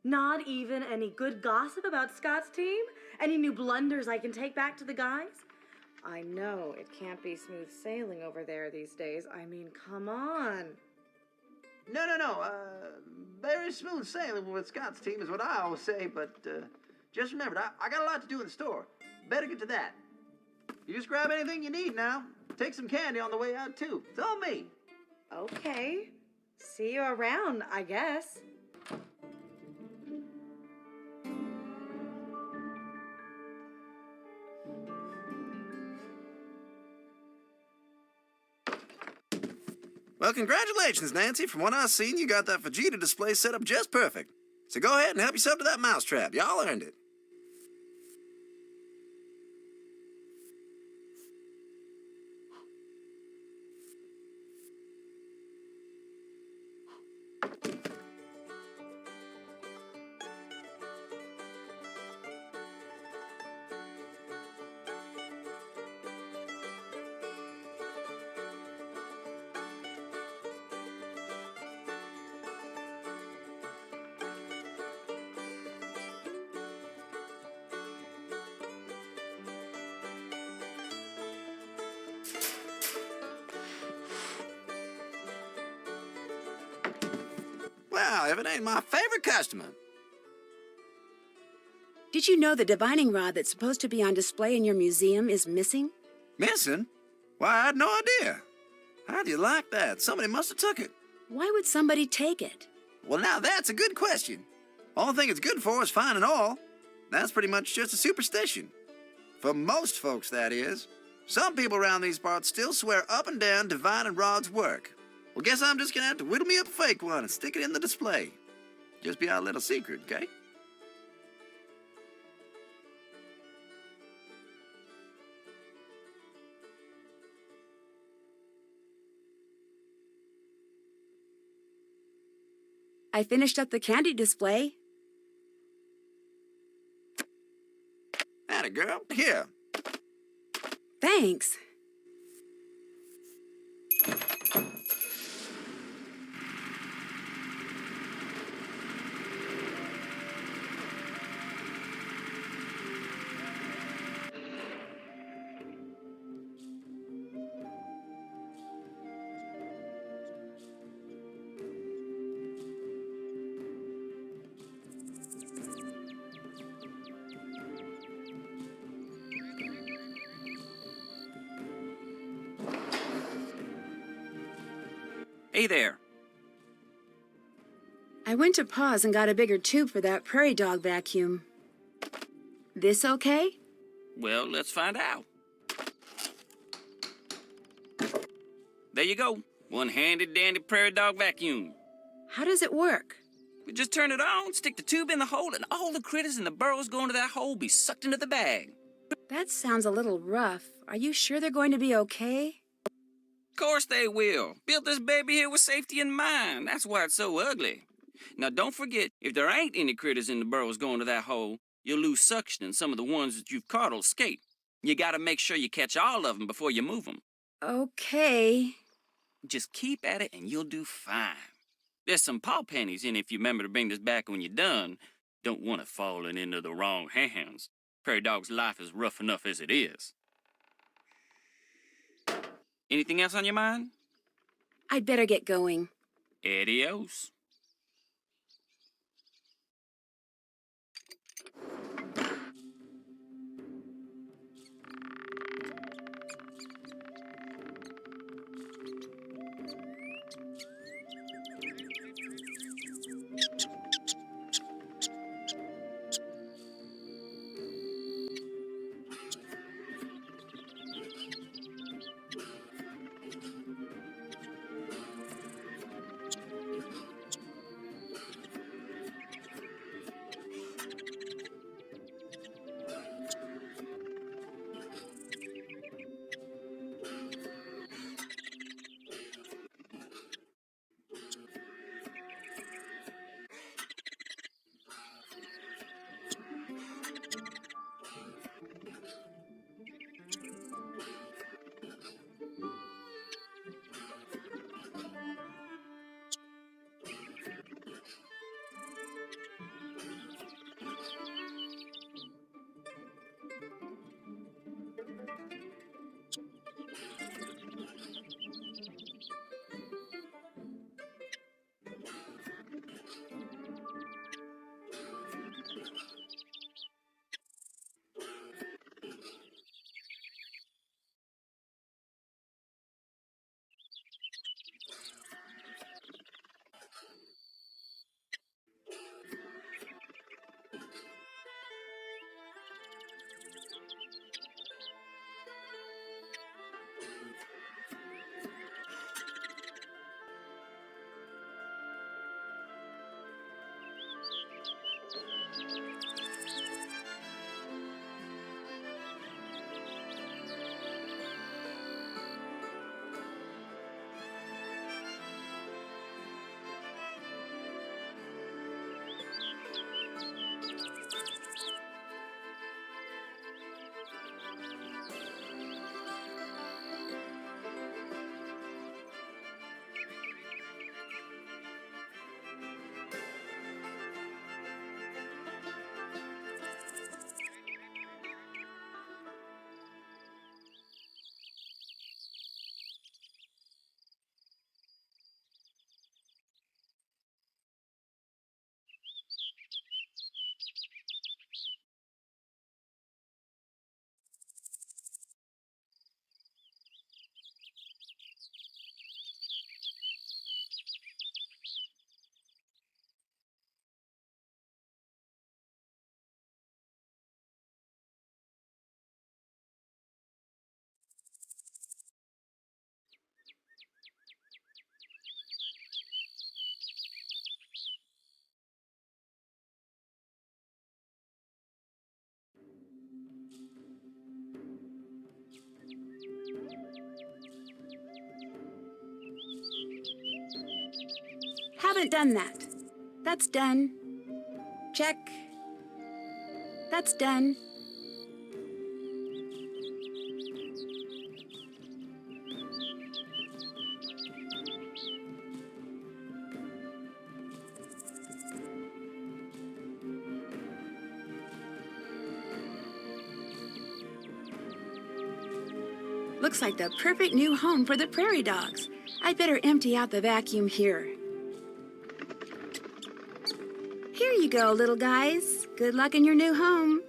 Speaker 9: Not even any good gossip about Scott's team? Any new blunders I can take back to the guys? I know it can't be smooth sailing over there these days. I mean, come on.
Speaker 4: No. Very smooth sailing with Scott's team is what I always say, but just remember, I got a lot to do in the store. Better get to that. You just grab anything you need now. Take some candy on the way out, too. It's all me.
Speaker 9: Okay. See you around, I guess.
Speaker 4: Well, congratulations, Nancy. From what I've seen, you got that Vegeta display set up just perfect. So go ahead and help yourself to that mousetrap. Y'all earned it. Well, if it ain't my favorite customer.
Speaker 1: Did you know the divining rod that's supposed to be on display in your museum is missing?
Speaker 4: Missing? Why, I had no idea. How do you like that? Somebody must have took it.
Speaker 1: Why would somebody take it?
Speaker 4: Well, now that's a good question. Only thing it's good for is finding oil. That's pretty much just a superstition. For most folks, that is. Some people around these parts still swear up and down divining rod's work. Well, guess I'm just gonna have to whittle me up a fake one and stick it in the display. Just be our little secret, okay?
Speaker 1: I finished up the candy display.
Speaker 4: Atta girl, here.
Speaker 1: Thanks.
Speaker 5: Hey there.
Speaker 1: I went to pause and got a bigger tube for that prairie dog vacuum. This okay?
Speaker 5: Well, let's find out. There you go. One-handed dandy prairie dog vacuum.
Speaker 1: How does it work?
Speaker 5: We just turn it on, stick the tube in the hole, and all the critters in the burrows going to that hole be sucked into the bag.
Speaker 1: That sounds a little rough. Are you sure they're going to be okay?
Speaker 5: Of course they will. Built this baby here with safety in mind. That's why it's so ugly. Now, don't forget, if there ain't any critters in the burrows going to that hole, you'll lose suction and some of the ones that you've caught will escape. You gotta make sure you catch all of them before you move them.
Speaker 1: Okay.
Speaker 5: Just keep at it and you'll do fine. There's some paw pennies in if you remember to bring this back when you're done. Don't want it falling into the wrong hands. Prairie dog's life is rough enough as it is. Anything else on your mind?
Speaker 1: I'd better get going.
Speaker 5: Adios.
Speaker 1: haven't done that. That's done. Check. That's done. Looks like the perfect new home for the prairie dogs. I better empty out the vacuum here. Here you go, little guys. Good luck in your new home.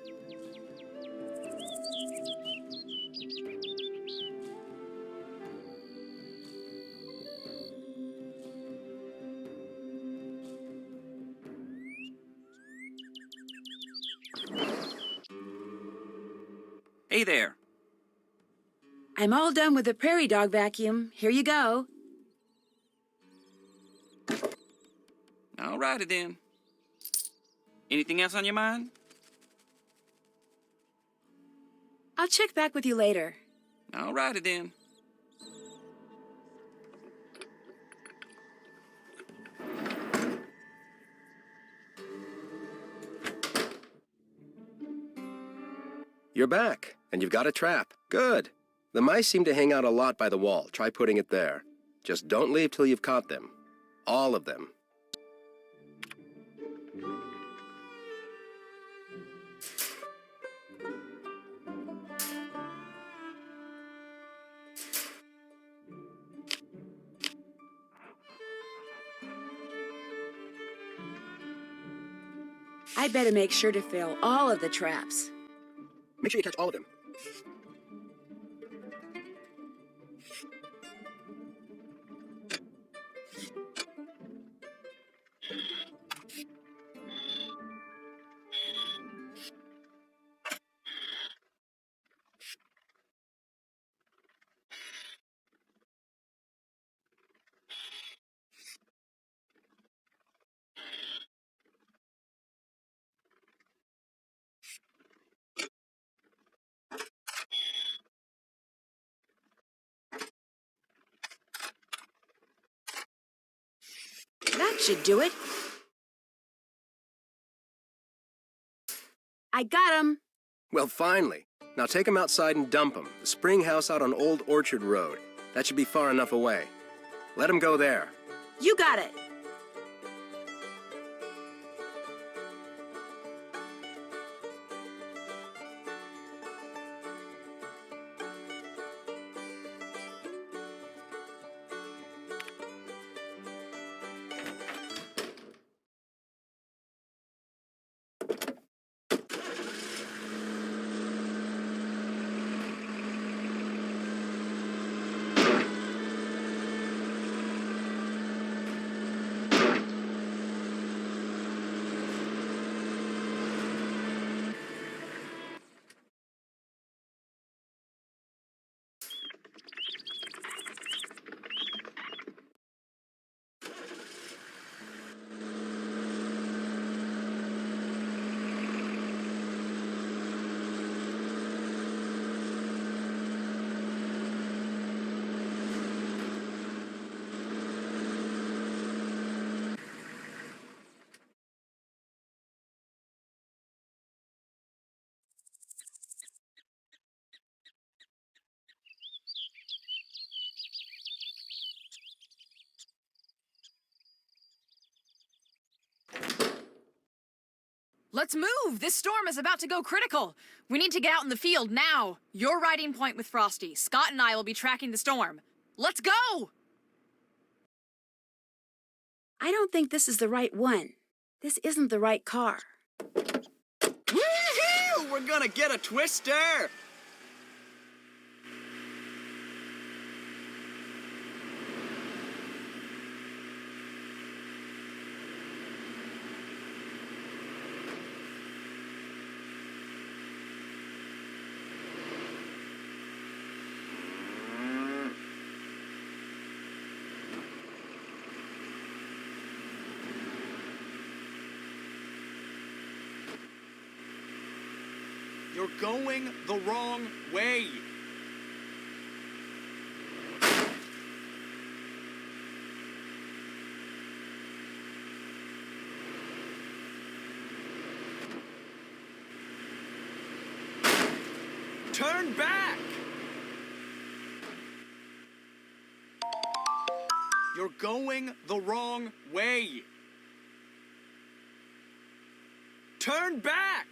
Speaker 5: Hey there.
Speaker 1: I'm all done with the prairie dog vacuum. Here you go.
Speaker 5: All righty then. Anything else on your mind?
Speaker 1: I'll check back with you later.
Speaker 5: All righty then.
Speaker 3: You're back, and you've got a trap. Good. The mice seem to hang out a lot by the wall. Try putting it there. Just don't leave till you've caught them. All of them.
Speaker 1: I better make sure to fill all of the traps.
Speaker 3: Make sure you catch all of them.
Speaker 1: That should do it. I got 'em.
Speaker 3: Well, finally. Now take them outside and dump them. The spring house out on Old Orchard Road. That should be far enough away. Let them go there.
Speaker 1: You got it.
Speaker 2: Let's move! This storm is about to go critical. We need to get out in the field now. You're riding point with Frosty. Scott and I will be tracking the storm. Let's go!
Speaker 1: I don't think this is the right one. This isn't the right car.
Speaker 6: Woohoo! We're gonna get a twister! You're going the wrong way. Turn back! You're going the wrong way. Turn back!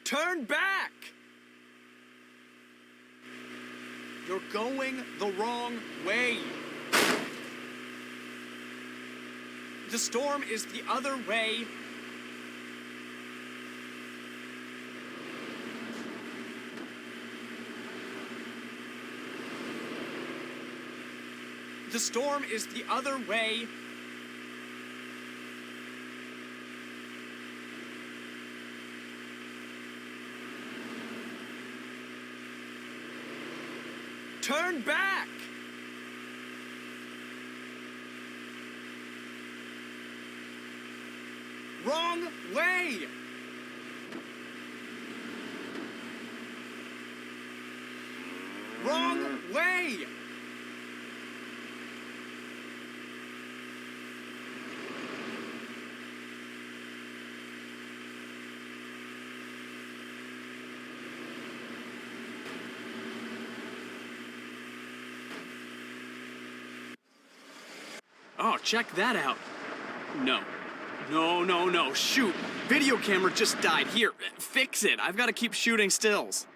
Speaker 6: Turn back! You're going the wrong way. The storm is the other way. The storm is the other way. Turn back! Wrong way! Wrong way! Oh, check that out. No. No. Shoot. Video camera just died. Here, fix it. I've got to keep shooting stills.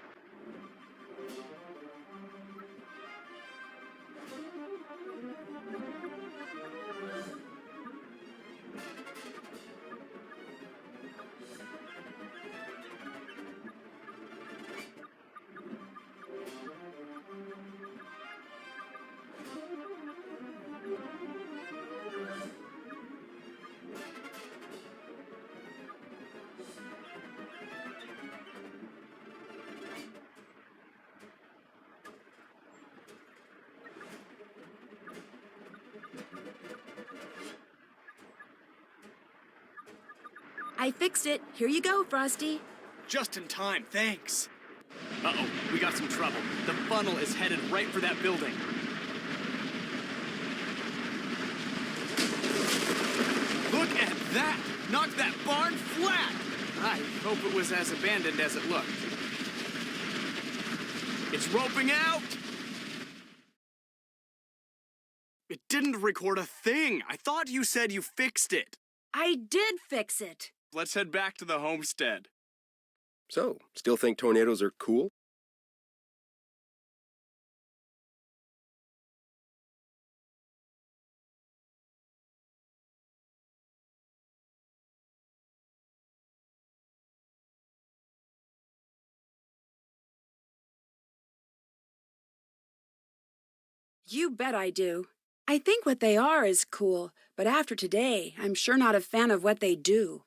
Speaker 1: I fixed it. Here you go, Frosty.
Speaker 6: Just in time, thanks. Uh-oh, we got some trouble. The funnel is headed right for that building. Look at that! Knocked that barn flat! I hope it was as abandoned as it looked. It's roping out! It didn't record a thing. I thought you said you fixed it.
Speaker 1: I did fix it.
Speaker 6: Let's head back to the homestead.
Speaker 3: So, still think tornadoes are cool?
Speaker 1: You bet I do. I think what they are is cool, but after today, I'm sure not a fan of what they do.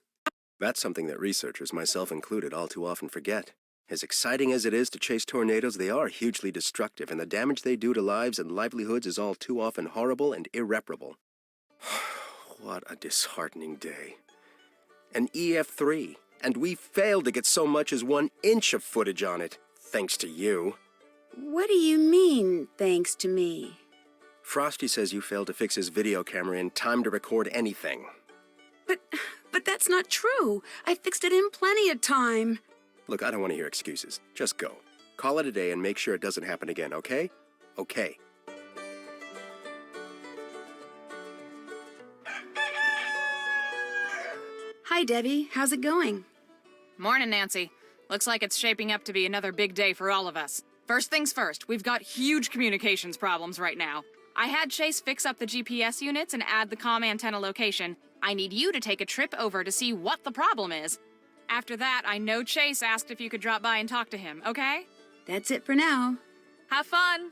Speaker 3: That's something that researchers, myself included, all too often forget. As exciting as it is to chase tornadoes, they are hugely destructive, and the damage they do to lives and livelihoods is all too often horrible and irreparable. What a disheartening day. An EF3, and we failed to get so much as 1 inch of footage on it, thanks to you.
Speaker 1: What do you mean, thanks to me?
Speaker 3: Frosty says you failed to fix his video camera in time to record anything.
Speaker 1: But that's not true. I fixed it in plenty of time.
Speaker 3: Look, I don't want to hear excuses. Just go. Call it a day and make sure it doesn't happen again, okay? Okay.
Speaker 1: Hi, Debbie. How's it going?
Speaker 2: Morning, Nancy. Looks like it's shaping up to be another big day for all of us. First things first, we've got huge communications problems right now. I had Chase fix up the GPS units and add the comm antenna location. I need you to take a trip over to see what the problem is. After that, I know Chase asked if you could drop by and talk to him, okay?
Speaker 1: That's it for now.
Speaker 2: Have fun!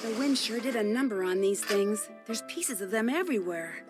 Speaker 1: The wind sure did a number on these things. There's pieces of them everywhere.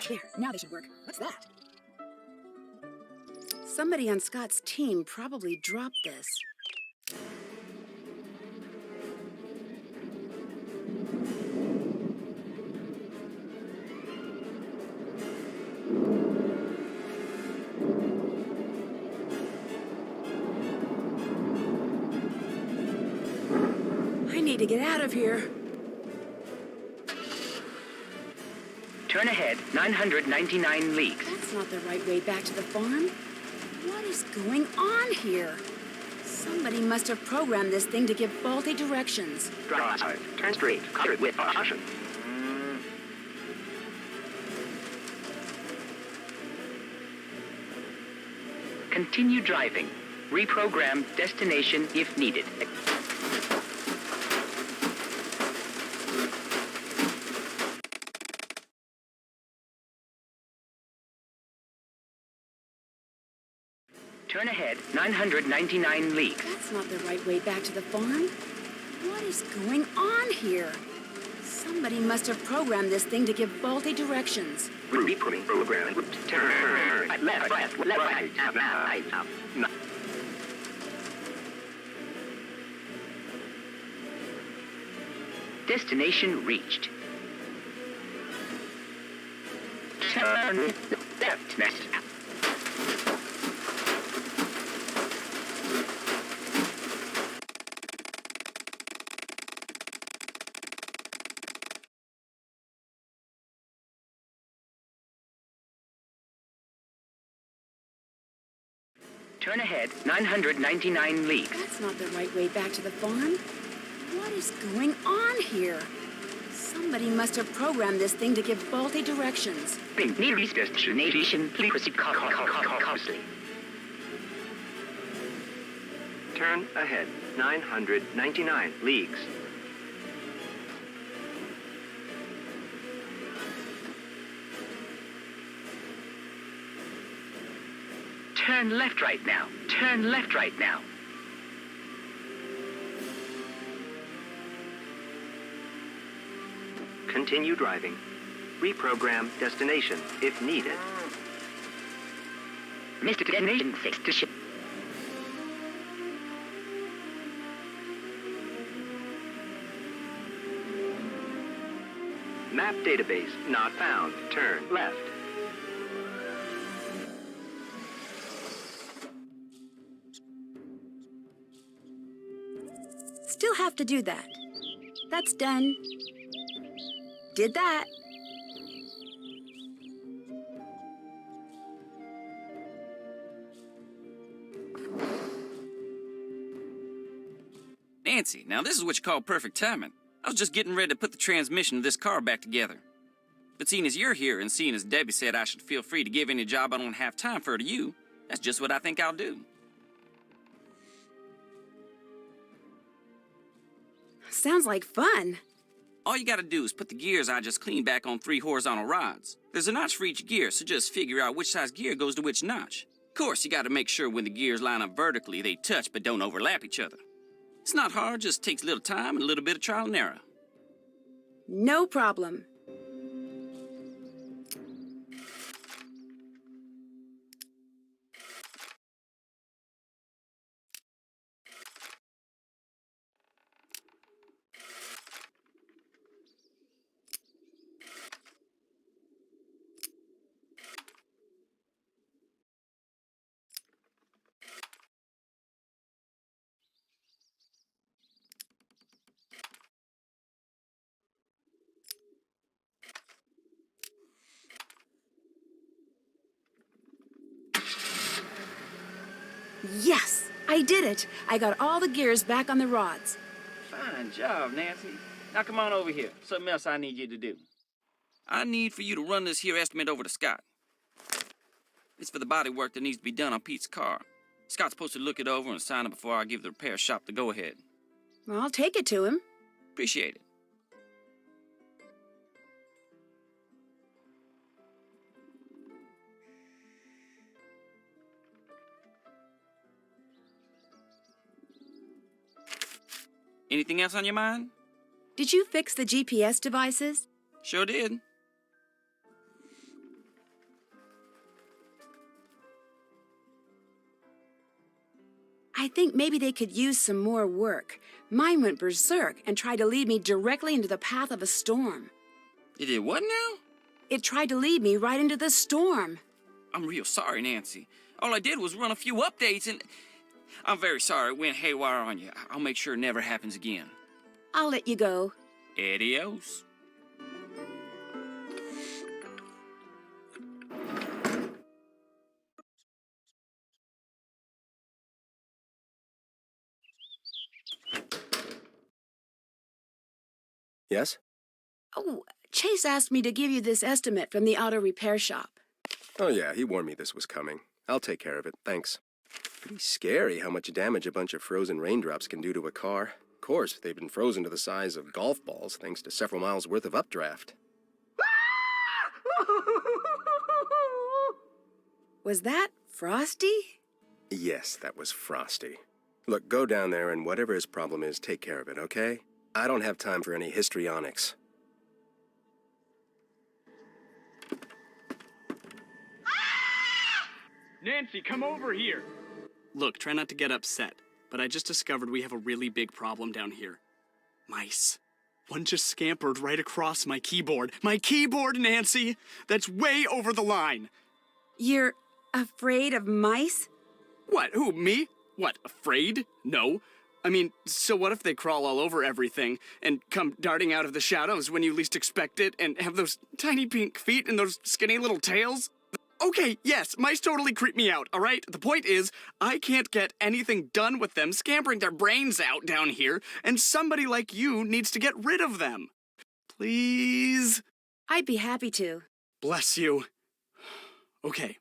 Speaker 1: There, now they should work. What's that? Somebody on Scott's team probably dropped this. I need to get out of here.
Speaker 7: Turn ahead 999 leagues.
Speaker 1: That's not the right way back to the farm. What is going on here? Somebody must have programmed this thing to give faulty directions.
Speaker 7: Drive south. Turn straight. Covered with caution. Continue driving. Reprogram destination if needed. Turn ahead 999 leagues.
Speaker 1: That's not the right way back to the farm. What is going on here? Somebody must have programmed this thing to give faulty directions.
Speaker 7: Reprogram. Turn left, right. Destination reached. Turn left next. Turn ahead 999 leagues.
Speaker 1: That's not the right way back to the farm. What is going on here? Somebody must have programmed this thing to give faulty directions.
Speaker 7: Nearest destination, please proceed cautiously. Turn ahead 999 leagues. Turn left right now. Turn left right now. Continue driving. Reprogram destination if needed. Mr. Destination 6 to ship. Map database not found. Turn left.
Speaker 1: Still have to do that. That's done. Did that.
Speaker 5: Nancy, now this is what you call perfect timing. I was just getting ready to put the transmission of this car back together. But seeing as you're here and seeing as Debbie said I should feel free to give any job I don't have time for to you, that's just what I think I'll do.
Speaker 1: Sounds like fun.
Speaker 5: All you gotta do is put the gears I just cleaned back on 3 horizontal rods. There's a notch for each gear, so just figure out which size gear goes to which notch. Of course, you gotta make sure when the gears line up vertically, they touch but don't overlap each other. It's not hard, just takes a little time and a little bit of trial and error.
Speaker 1: No problem. Yes, I did it. I got all the gears back on the rods.
Speaker 5: Fine job, Nancy. Now come on over here. Something else I need you to do. I need for you to run this here estimate over to Scott. It's for the body work that needs to be done on Pete's car. Scott's supposed to look it over and sign it before I give the repair shop the go-ahead.
Speaker 1: Well, I'll take it to him.
Speaker 5: Appreciate it. Anything else on your mind?
Speaker 1: Did you fix the GPS devices?
Speaker 5: Sure did.
Speaker 1: I think maybe they could use some more work. Mine went berserk and tried to lead me directly into the path of a storm.
Speaker 5: You did what now?
Speaker 1: It tried to lead me right into the storm.
Speaker 5: I'm real sorry, Nancy. All I did was run a few updates and... I'm very sorry it went haywire on you. I'll make sure it never happens again.
Speaker 1: I'll let you go.
Speaker 5: Adios.
Speaker 3: Yes?
Speaker 1: Oh, Chase asked me to give you this estimate from the auto repair shop.
Speaker 3: Oh, yeah, he warned me this was coming. I'll take care of it, thanks. Pretty scary how much damage a bunch of frozen raindrops can do to a car. Of course, they've been frozen to the size of golf balls thanks to several miles worth of updraft.
Speaker 1: Was that Frosty?
Speaker 3: Yes, that was Frosty. Look, go down there and whatever his problem is, take care of it, okay? I don't have time for any histrionics.
Speaker 6: Nancy, come over here. Look, try not to get upset, but I just discovered we have a really big problem down here. Mice. One just scampered right across my keyboard. My keyboard, Nancy! That's way over the line.
Speaker 1: You're afraid of mice?
Speaker 6: What, who, me? What, afraid? No. I mean, so what if they crawl all over everything and come darting out of the shadows when you least expect it and have those tiny pink feet and those skinny little tails? Okay, yes, mice totally creep me out, all right? The point is, I can't get anything done with them scampering their brains out down here, and somebody like you needs to get rid of them. Please?
Speaker 1: I'd be happy to.
Speaker 6: Bless you. Okay.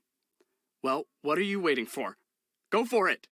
Speaker 6: Well, what are you waiting for? Go for it.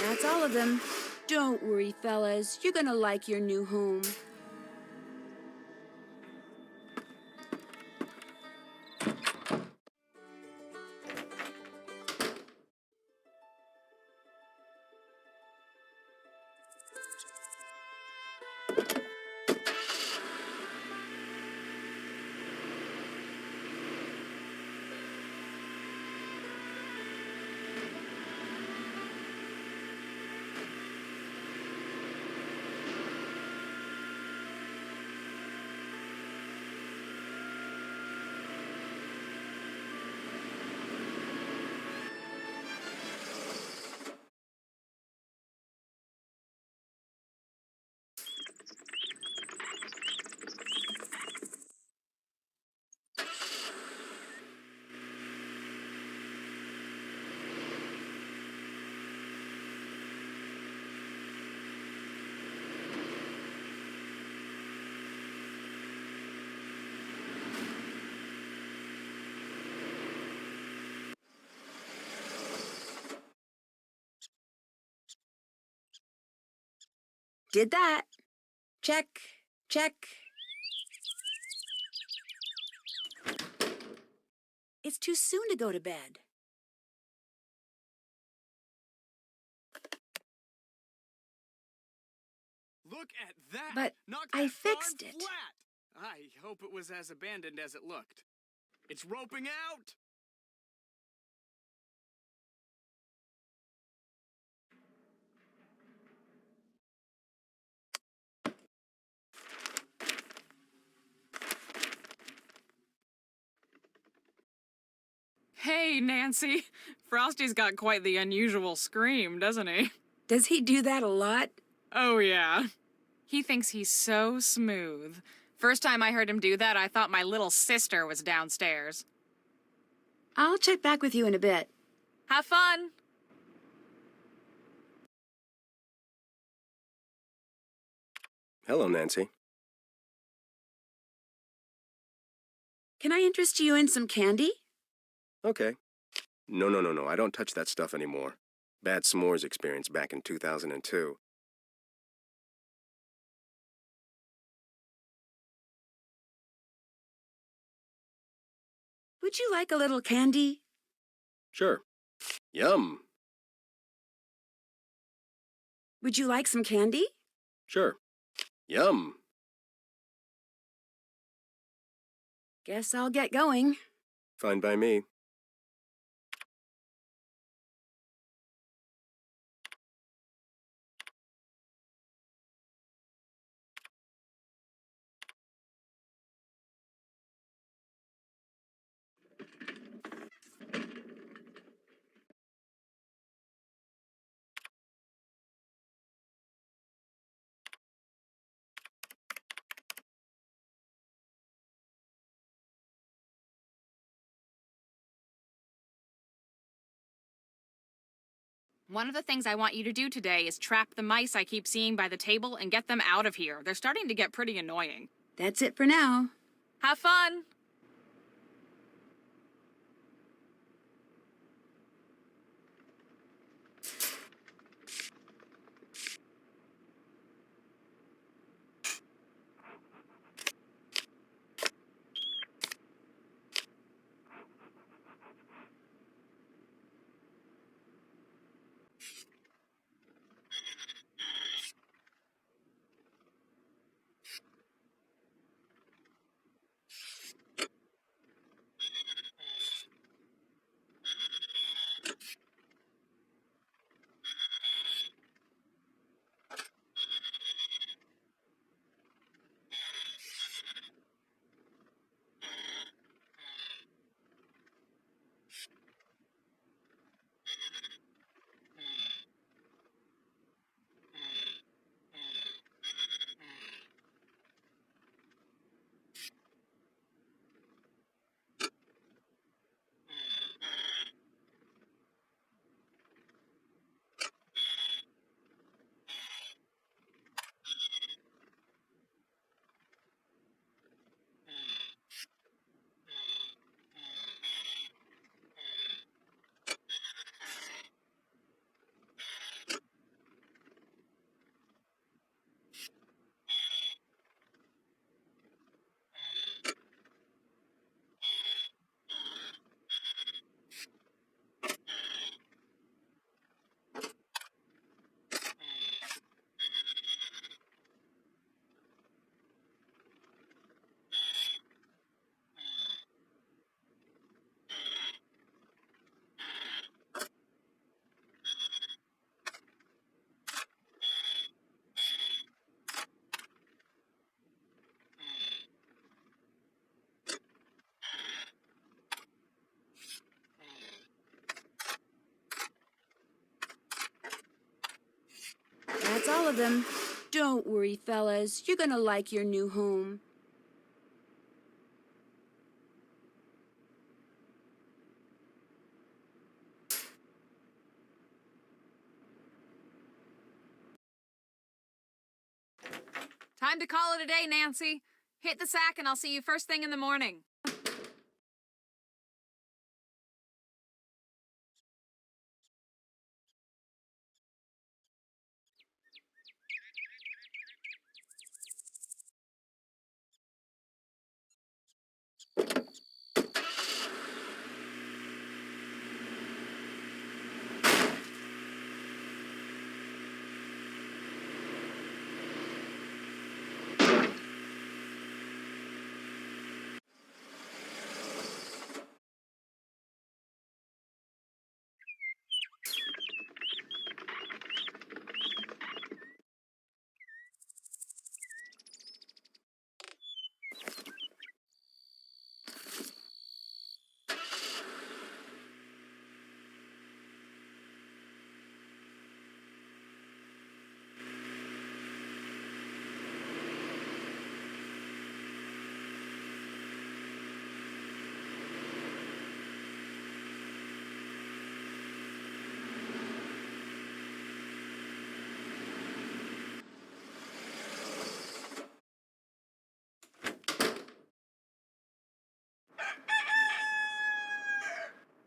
Speaker 1: That's all of them. Don't worry, fellas. You're gonna like your new home. Did that. Check, check. It's too soon to go to bed.
Speaker 6: Look at that!
Speaker 1: But
Speaker 6: Knock
Speaker 1: I
Speaker 6: that
Speaker 1: fixed
Speaker 6: barn
Speaker 1: it.
Speaker 6: Flat. I hope it was as abandoned as it looked. It's roping out!
Speaker 2: Hey, Nancy. Frosty's got quite the unusual scream, doesn't he?
Speaker 1: Does he do that a lot?
Speaker 2: Oh, yeah. He thinks he's so smooth. First time I heard him do that, I thought my little sister was downstairs.
Speaker 1: I'll check back with you in a bit.
Speaker 2: Have fun!
Speaker 3: Hello, Nancy.
Speaker 1: Can I interest you in some candy?
Speaker 3: Okay. No. I don't touch that stuff anymore. Bad s'mores experience back in 2002.
Speaker 1: Would you like a little candy?
Speaker 3: Sure. Yum.
Speaker 1: Would you like some candy?
Speaker 3: Sure. Yum.
Speaker 1: Guess I'll get going.
Speaker 3: Fine by me.
Speaker 2: One of the things I want you to do today is trap the mice I keep seeing by the table and get them out of here. They're starting to get pretty annoying.
Speaker 1: That's it for now.
Speaker 2: Have fun!
Speaker 1: That's all of them. Don't worry, fellas. You're gonna like your new home.
Speaker 2: Time to call it a day, Nancy. Hit the sack and I'll see you first thing in the morning.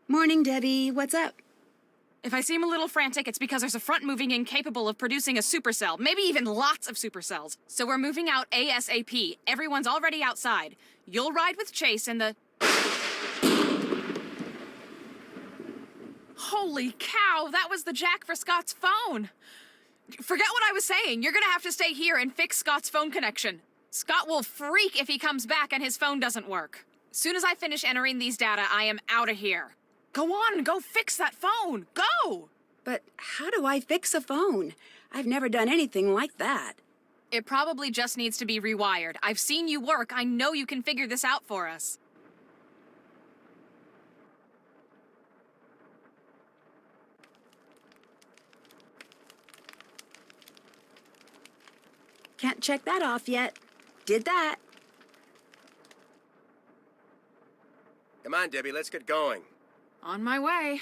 Speaker 1: Morning, Debbie. What's up?
Speaker 2: If I seem a little frantic, it's because there's a front moving in capable of producing a supercell, maybe even lots of supercells. So we're moving out ASAP. Everyone's already outside. You'll ride with Chase in the... Holy cow, that was the jack for Scott's phone. Forget what I was saying. You're gonna have to stay here and fix Scott's phone connection. Scott will freak if he comes back and his phone doesn't work. Soon as I finish entering these data, I am out of here. Go on, go fix that phone. Go!
Speaker 1: But how do I fix a phone? I've never done anything like that.
Speaker 2: It probably just needs to be rewired. I've seen you work. I know you can figure this out for us.
Speaker 1: Can't check that off yet. Did that.
Speaker 3: Come on, Debbie, let's get going.
Speaker 2: On my way.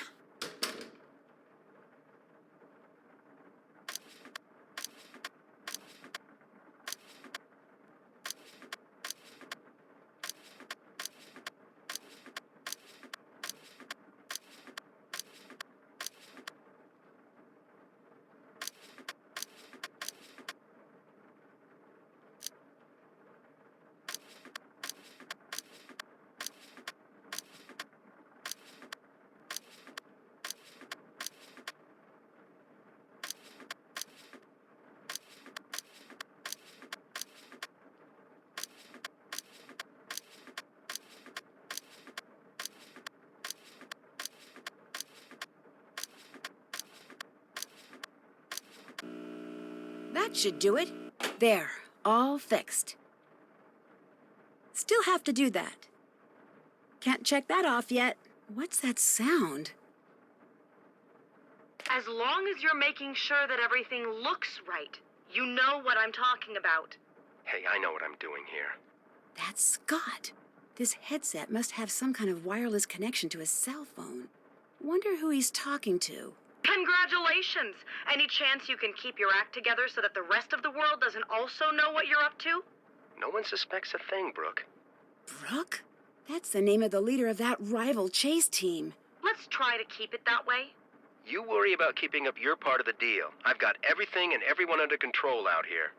Speaker 1: That should do it. There, all fixed. Still have to do that. Can't check that off yet. What's that sound?
Speaker 9: As long as you're making sure that everything looks right, you know what I'm talking about.
Speaker 3: Hey, I know what I'm doing here.
Speaker 1: That's Scott. This headset must have some kind of wireless connection to his cell phone. Wonder who he's talking to.
Speaker 9: Congratulations! Any chance you can keep your act together so that the rest of the world doesn't also know what you're up to?
Speaker 3: No one suspects a thing, Brooke.
Speaker 1: Brooke? That's the name of the leader of that rival Chase team.
Speaker 9: Let's try to keep it that way.
Speaker 3: You worry about keeping up your part of the deal. I've got everything and everyone under control out here.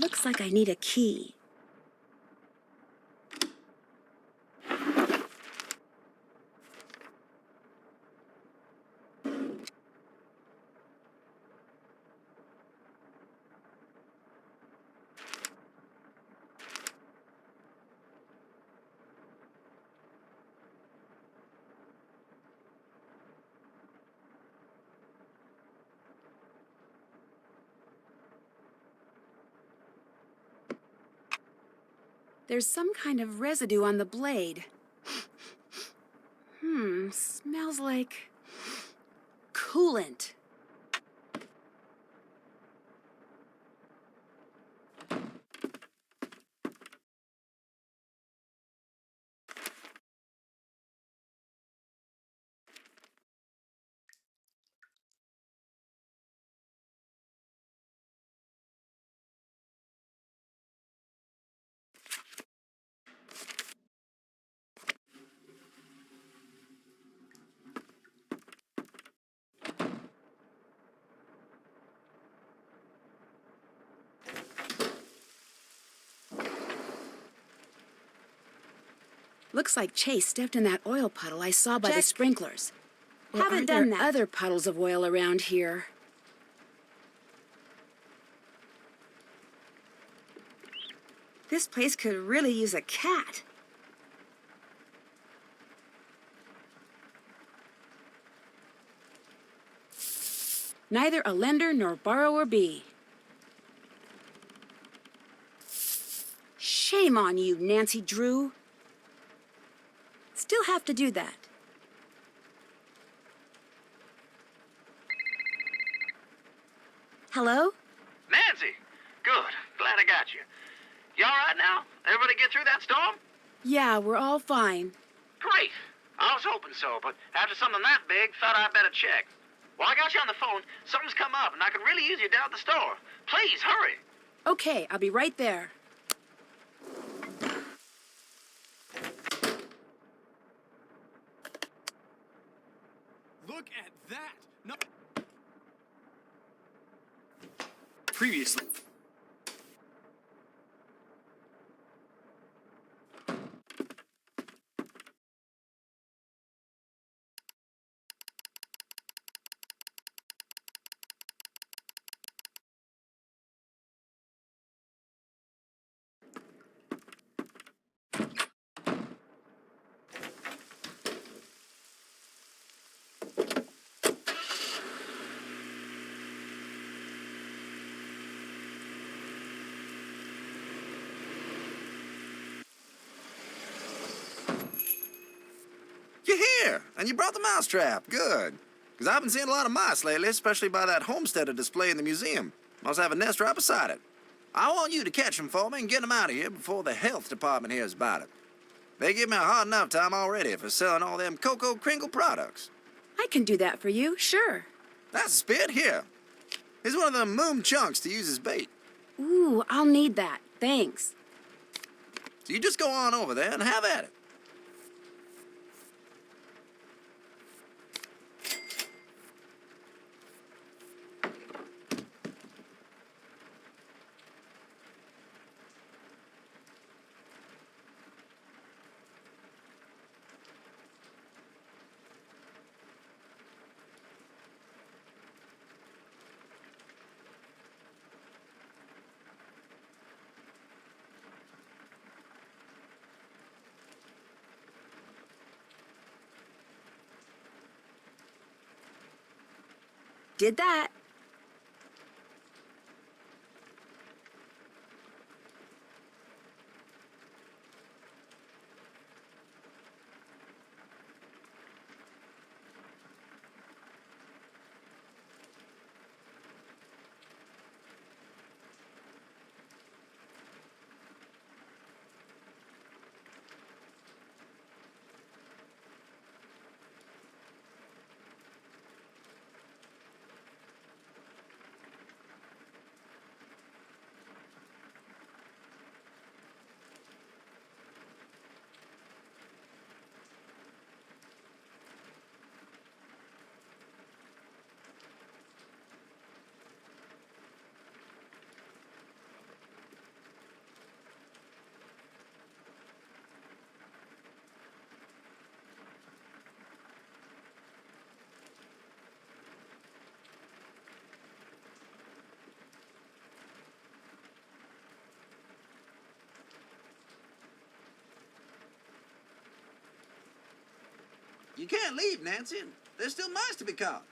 Speaker 1: Looks like I need a key. There's some kind of residue on the blade. Smells like coolant. Looks like Chase stepped in that oil puddle I saw by the sprinklers. Or
Speaker 9: Haven't
Speaker 1: aren't
Speaker 9: done
Speaker 1: there
Speaker 9: that.
Speaker 1: other puddles of oil around here? This place could really use a cat. Neither a lender nor borrower be. Shame on you, Nancy Drew. Still have to do that. Hello?
Speaker 4: Nancy! Good. Glad I got you. You all right now? Everybody get through that storm?
Speaker 1: Yeah, we're all fine.
Speaker 4: Great. I was hoping so, but after something that big, thought I'd better check. While I got you on the phone, something's come up, and I could really use you down at the store. Please, hurry.
Speaker 1: Okay, I'll be right there.
Speaker 6: Look at that! No. Previously.
Speaker 4: You're here, and you brought the mousetrap. Good. Because I've been seeing a lot of mice lately, especially by that homesteader display in the museum. Must have a nest right beside it. I want you to catch them for me and get them out of here before the health department hears about it. They give me a hard enough time already for selling all them Cocoa Kringle products.
Speaker 1: I can do that for you, sure.
Speaker 4: That's a spit. Here. Here's one of them moom chunks to use as bait.
Speaker 1: Ooh, I'll need that. Thanks.
Speaker 4: So you just go on over there and have at it.
Speaker 1: Did that. You can't leave, Nancy. There's still mice to be caught.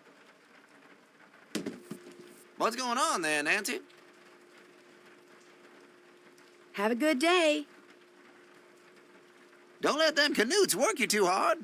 Speaker 1: What's going on there, Nancy? Have a good day.
Speaker 4: Don't let them canutes work you too hard.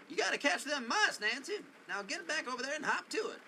Speaker 4: You gotta catch them mice, Nancy. Now get back over there and hop to it.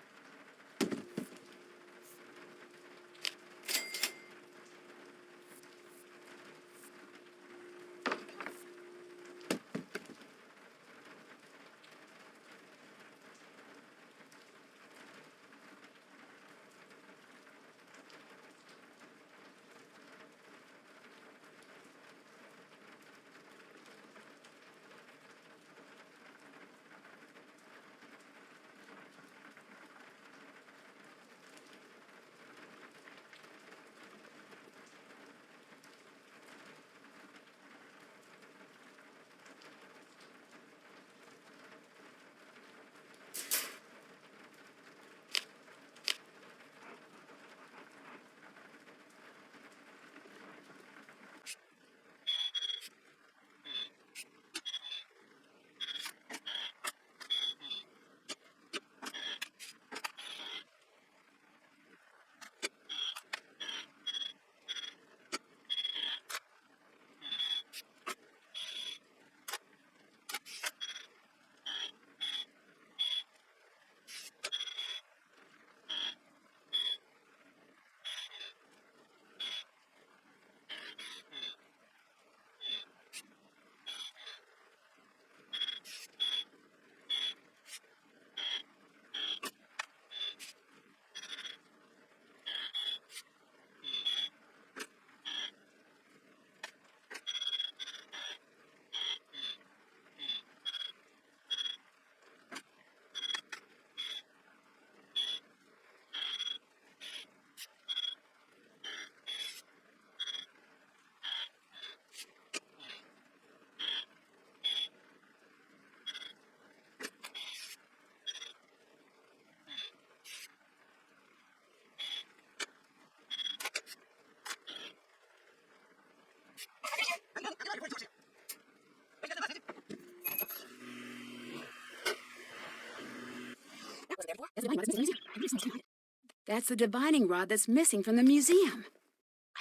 Speaker 1: That's the divining rod that's missing from the museum.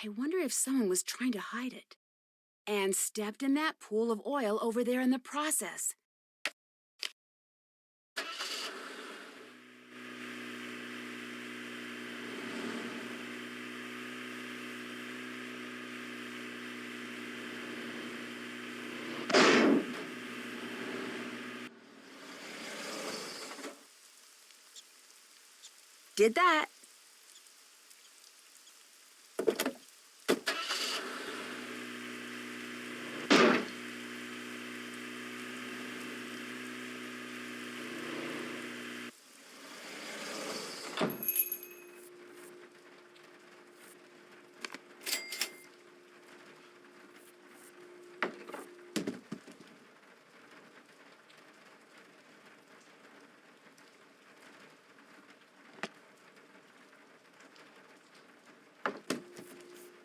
Speaker 1: I wonder if someone was trying to hide it and stepped in that pool of oil over there in the process. Did that.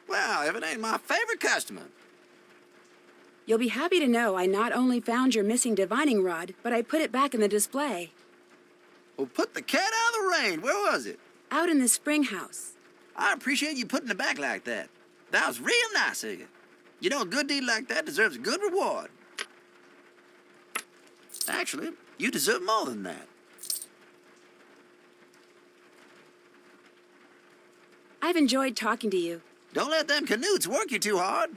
Speaker 4: Well, if it ain't my favorite customer.
Speaker 1: You'll be happy to know I not only found your missing divining rod, but I put it back in the display.
Speaker 4: Well, put the cat out of the rain. Where was it?
Speaker 1: Out in the spring house.
Speaker 4: I appreciate you putting it back like that. That was real nice of you. You know, a good deed like that deserves a good reward. Actually, you deserve more than that.
Speaker 1: I've enjoyed talking to you.
Speaker 4: Don't let them canutes work you too hard.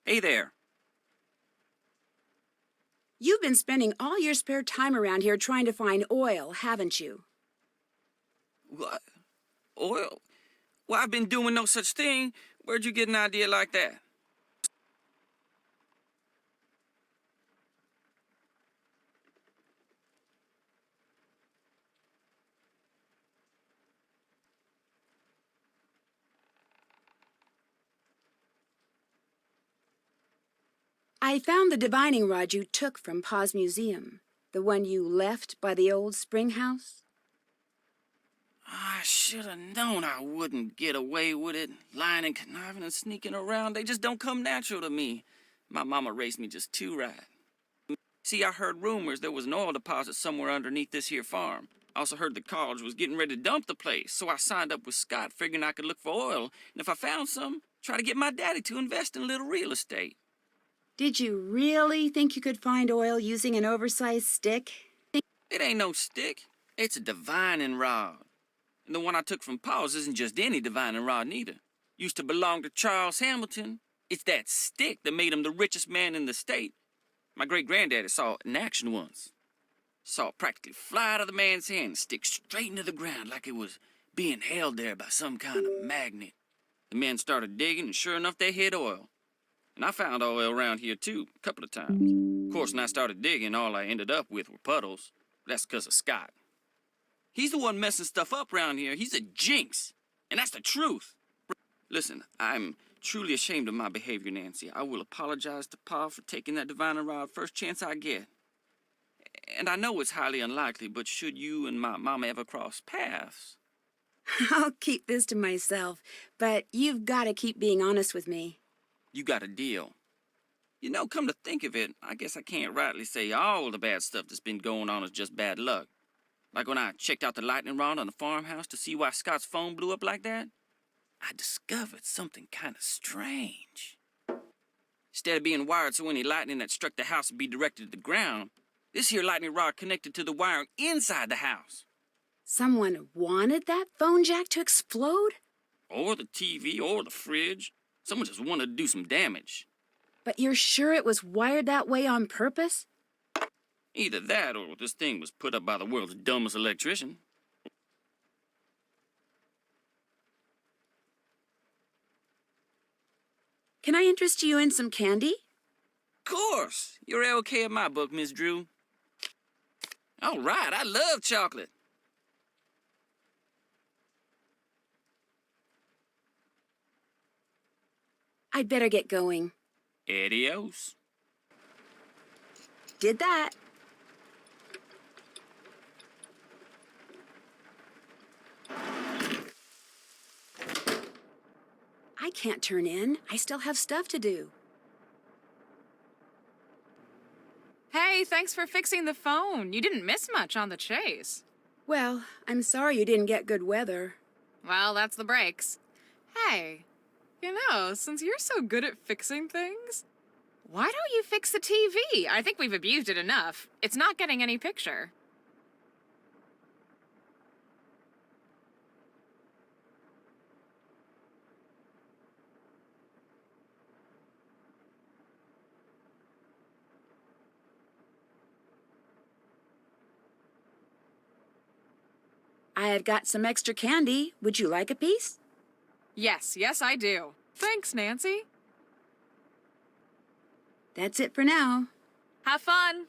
Speaker 5: Hey there.
Speaker 1: You've been spending all your spare time around here trying to find oil, haven't you?
Speaker 5: What? Oil? Well, I've been doing no such thing. Where'd you get an idea like that?
Speaker 1: I found the divining rod you took from Pa's museum. The one you left by the old spring house.
Speaker 5: I should have known I wouldn't get away with it. Lying and conniving and sneaking around, they just don't come natural to me. My mama raised me just too right. See, I heard rumors there was an oil deposit somewhere underneath this here farm. I also heard the college was getting ready to dump the place, so I signed up with Scott figuring I could look for oil, and if I found some, try to get my daddy to invest in a little real estate.
Speaker 1: Did you really think you could find oil using an oversized stick?
Speaker 5: It ain't no stick. It's a divining rod. And the one I took from Paul's isn't just any divining rod neither. Used to belong to Charles Hamilton. It's that stick that made him the richest man in the state. My great-granddaddy saw it in action once. Saw it practically fly out of the man's hand and stick straight into the ground like it was being held there by some kind of magnet. The men started digging, and sure enough, they hit oil. And I found oil around here, too, a couple of times. Of course, when I started digging, all I ended up with were puddles. That's because of Scott. He's the one messing stuff up around here. He's a jinx. And that's the truth. Listen, I'm truly ashamed of my behavior, Nancy. I will apologize to Pa for taking that divining rod first chance I get. And I know it's highly unlikely, but should you and my mama ever cross paths?
Speaker 1: I'll keep this to myself, but you've got to keep being honest with me.
Speaker 5: You got a deal. You know, come to think of it, I guess I can't rightly say all the bad stuff that's been going on is just bad luck. Like when I checked out the lightning rod on the farmhouse to see why Scott's phone blew up like that, I discovered something kind of strange. Instead of being wired so any lightning that struck the house would be directed to the ground, this here lightning rod connected to the wiring inside the house.
Speaker 1: Someone wanted that phone jack to explode?
Speaker 5: Or the TV, or the fridge. Someone just wanted to do some damage.
Speaker 1: But you're sure it was wired that way on purpose?
Speaker 5: Either that, or this thing was put up by the world's dumbest electrician.
Speaker 1: Can I interest you in some candy?
Speaker 5: Course. You're okay in my book, Miss Drew. All right, I love chocolate.
Speaker 1: I'd better get going.
Speaker 5: Adios.
Speaker 1: Did that. I can't turn in. I still have stuff to do.
Speaker 2: Hey, thanks for fixing the phone. You didn't miss much on the chase.
Speaker 1: Well, I'm sorry you didn't get good weather.
Speaker 2: Well, that's the breaks. Hey, since you're so good at fixing things, why don't you fix the TV? I think we've abused it enough. It's not getting any picture.
Speaker 1: I had got some extra candy. Would you like a piece?
Speaker 2: Yes, I do. Thanks, Nancy.
Speaker 1: That's it for now.
Speaker 2: Have fun.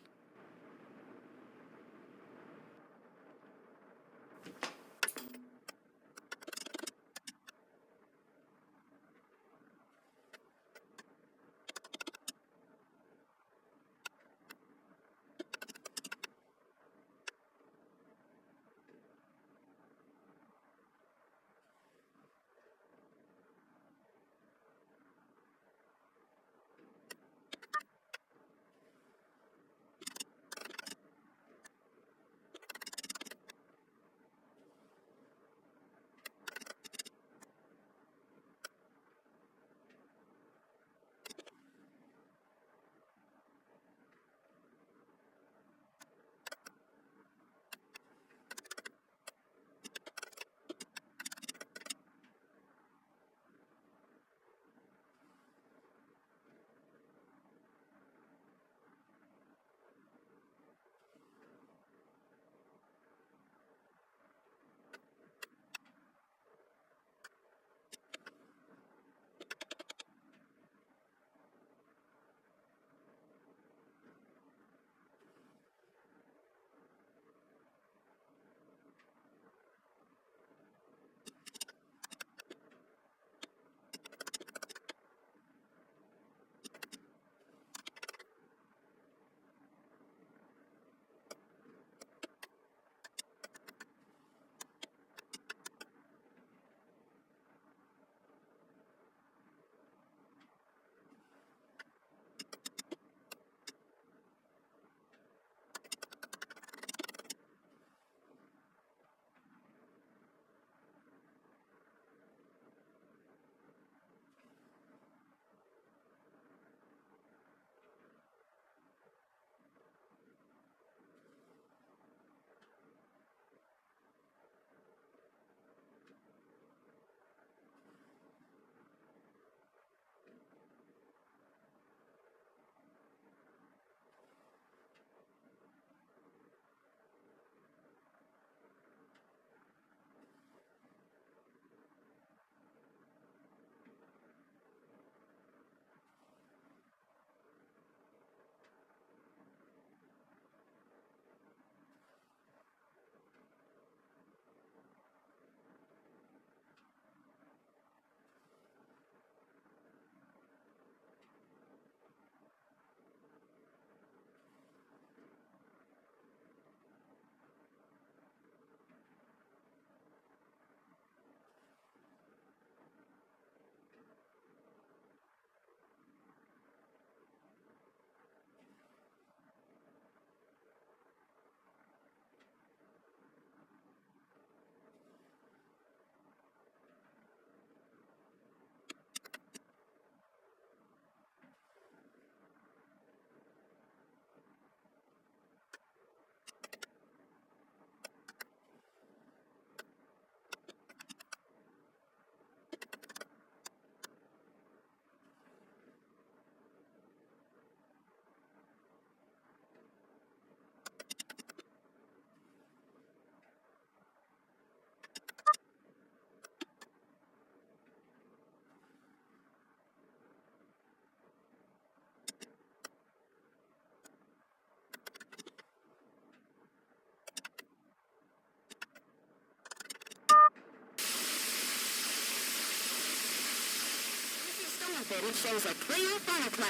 Speaker 1: camera footage shows a clear fire cloud.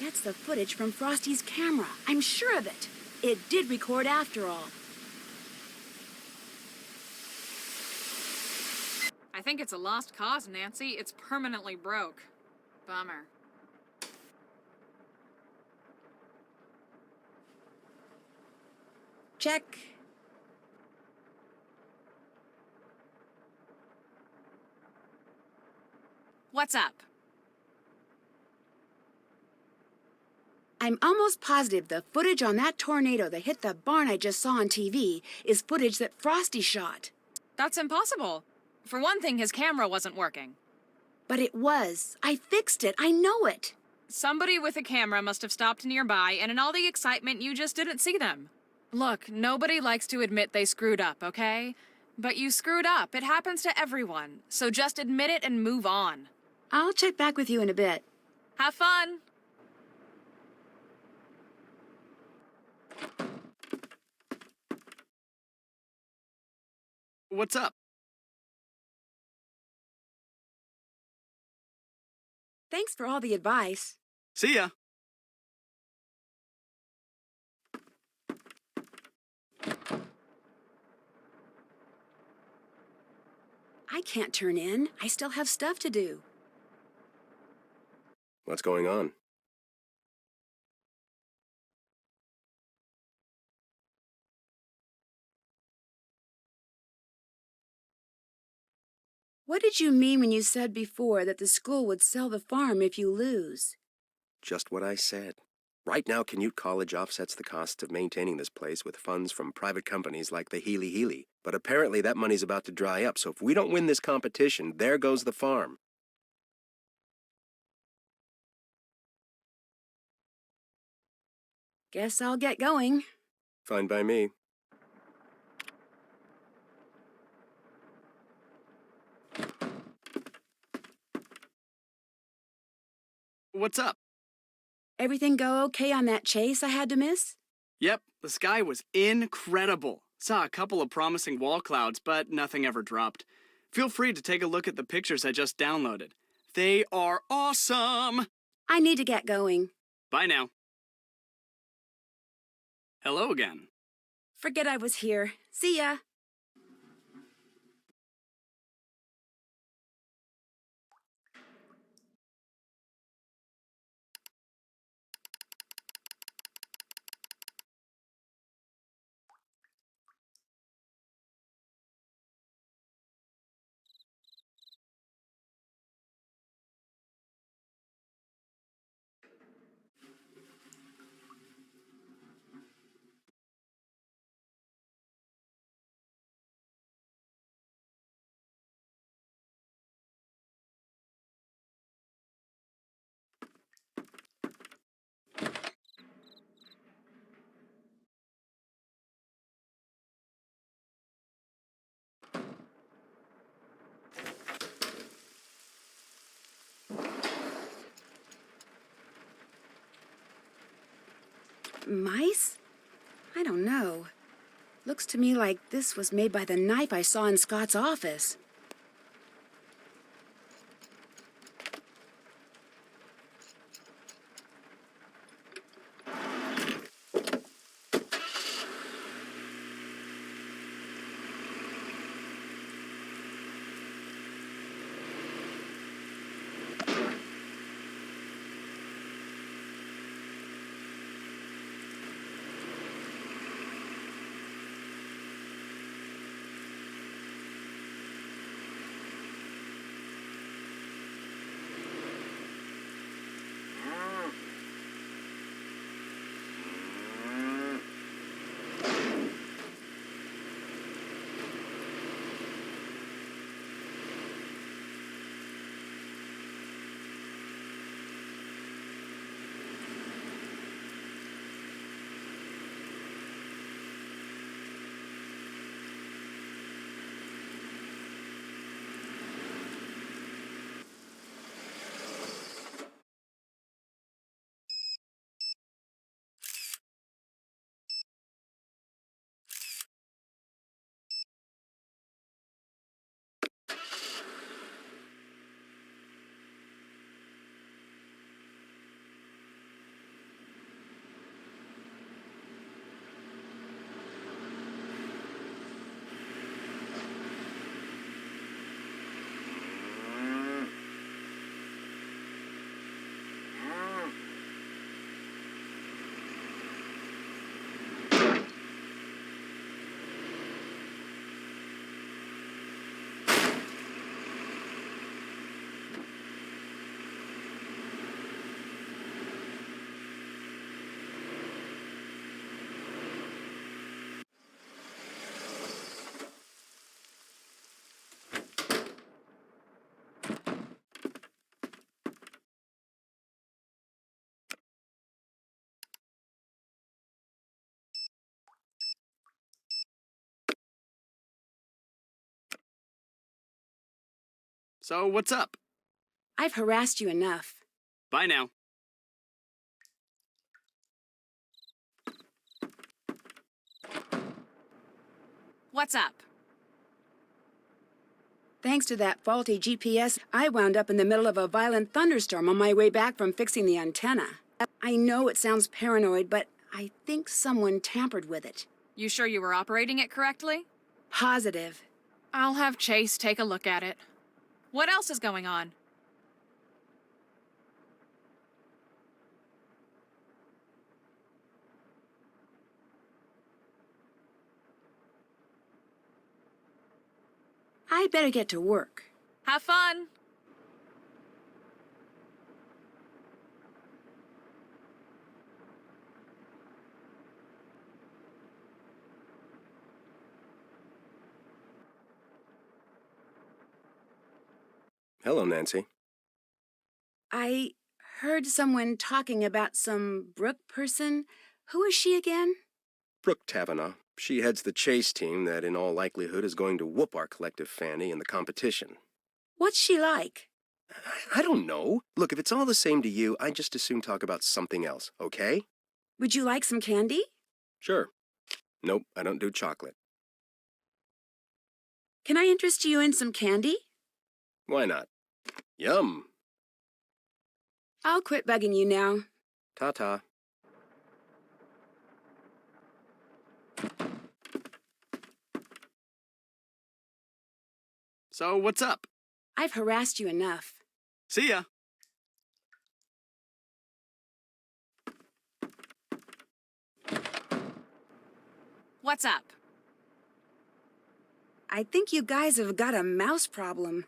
Speaker 1: That's the footage from Frosty's camera. I'm sure of it. It did record after all.
Speaker 2: I think it's a lost cause, Nancy. It's permanently broke. Bummer.
Speaker 1: Check.
Speaker 2: What's up?
Speaker 1: I'm almost positive the footage on that tornado that hit the barn I just saw on TV is footage that Frosty shot.
Speaker 2: That's impossible. For one thing, his camera wasn't working.
Speaker 1: But it was. I fixed it. I know it.
Speaker 2: Somebody with a camera must have stopped nearby, and in all the excitement, you just didn't see them. Look, nobody likes to admit they screwed up, okay? But you screwed up. It happens to everyone. So just admit it and move on.
Speaker 1: I'll check back with you in a bit.
Speaker 2: Have fun!
Speaker 6: What's up?
Speaker 1: Thanks for all the advice.
Speaker 6: See ya.
Speaker 1: I can't turn in. I still have stuff to do.
Speaker 3: What's going on?
Speaker 1: What did you mean when you said before that the school would sell the farm if you lose?
Speaker 3: Just what I said. Right now, Canute College offsets the costs of maintaining this place with funds from private companies like the Heyellies. But apparently that money's about to dry up, so if we don't win this competition, there goes the farm.
Speaker 1: Guess I'll get going.
Speaker 3: Fine by me.
Speaker 6: What's up?
Speaker 1: Everything go okay on that chase I had to miss?
Speaker 6: Yep, the sky was incredible. Saw a couple of promising wall clouds, but nothing ever dropped. Feel free to take a look at the pictures I just downloaded. They are awesome!
Speaker 1: I need to get going.
Speaker 6: Bye now. Hello again.
Speaker 1: Forget I was here. See ya. Mice? I don't know. Looks to me like this was made by the knife I saw in Scott's office.
Speaker 6: So, what's up?
Speaker 1: I've harassed you enough.
Speaker 6: Bye now.
Speaker 2: What's up?
Speaker 1: Thanks to that faulty GPS, I wound up in the middle of a violent thunderstorm on my way back from fixing the antenna. I know it sounds paranoid, but I think someone tampered with it.
Speaker 2: You sure you were operating it correctly?
Speaker 1: Positive.
Speaker 2: I'll have Chase take a look at it. What else is going on?
Speaker 1: I'd better get to work.
Speaker 2: Have fun!
Speaker 3: Hello, Nancy.
Speaker 1: I heard someone talking about some Brooke person. Who is she again?
Speaker 3: Brooke Tavenaugh. She heads the chase team that in all likelihood is going to whoop our collective fanny in the competition.
Speaker 1: What's she like?
Speaker 3: I don't know. Look, if it's all the same to you, I'd just as soon talk about something else, okay?
Speaker 1: Would you like some candy?
Speaker 3: Sure. Nope, I don't do chocolate.
Speaker 1: Can I interest you in some candy?
Speaker 3: Why not? Yum!
Speaker 1: I'll quit bugging you now.
Speaker 3: Ta-ta.
Speaker 6: So, what's up?
Speaker 1: I've harassed you enough.
Speaker 6: See ya.
Speaker 2: What's up?
Speaker 1: I think you guys have got a mouse problem.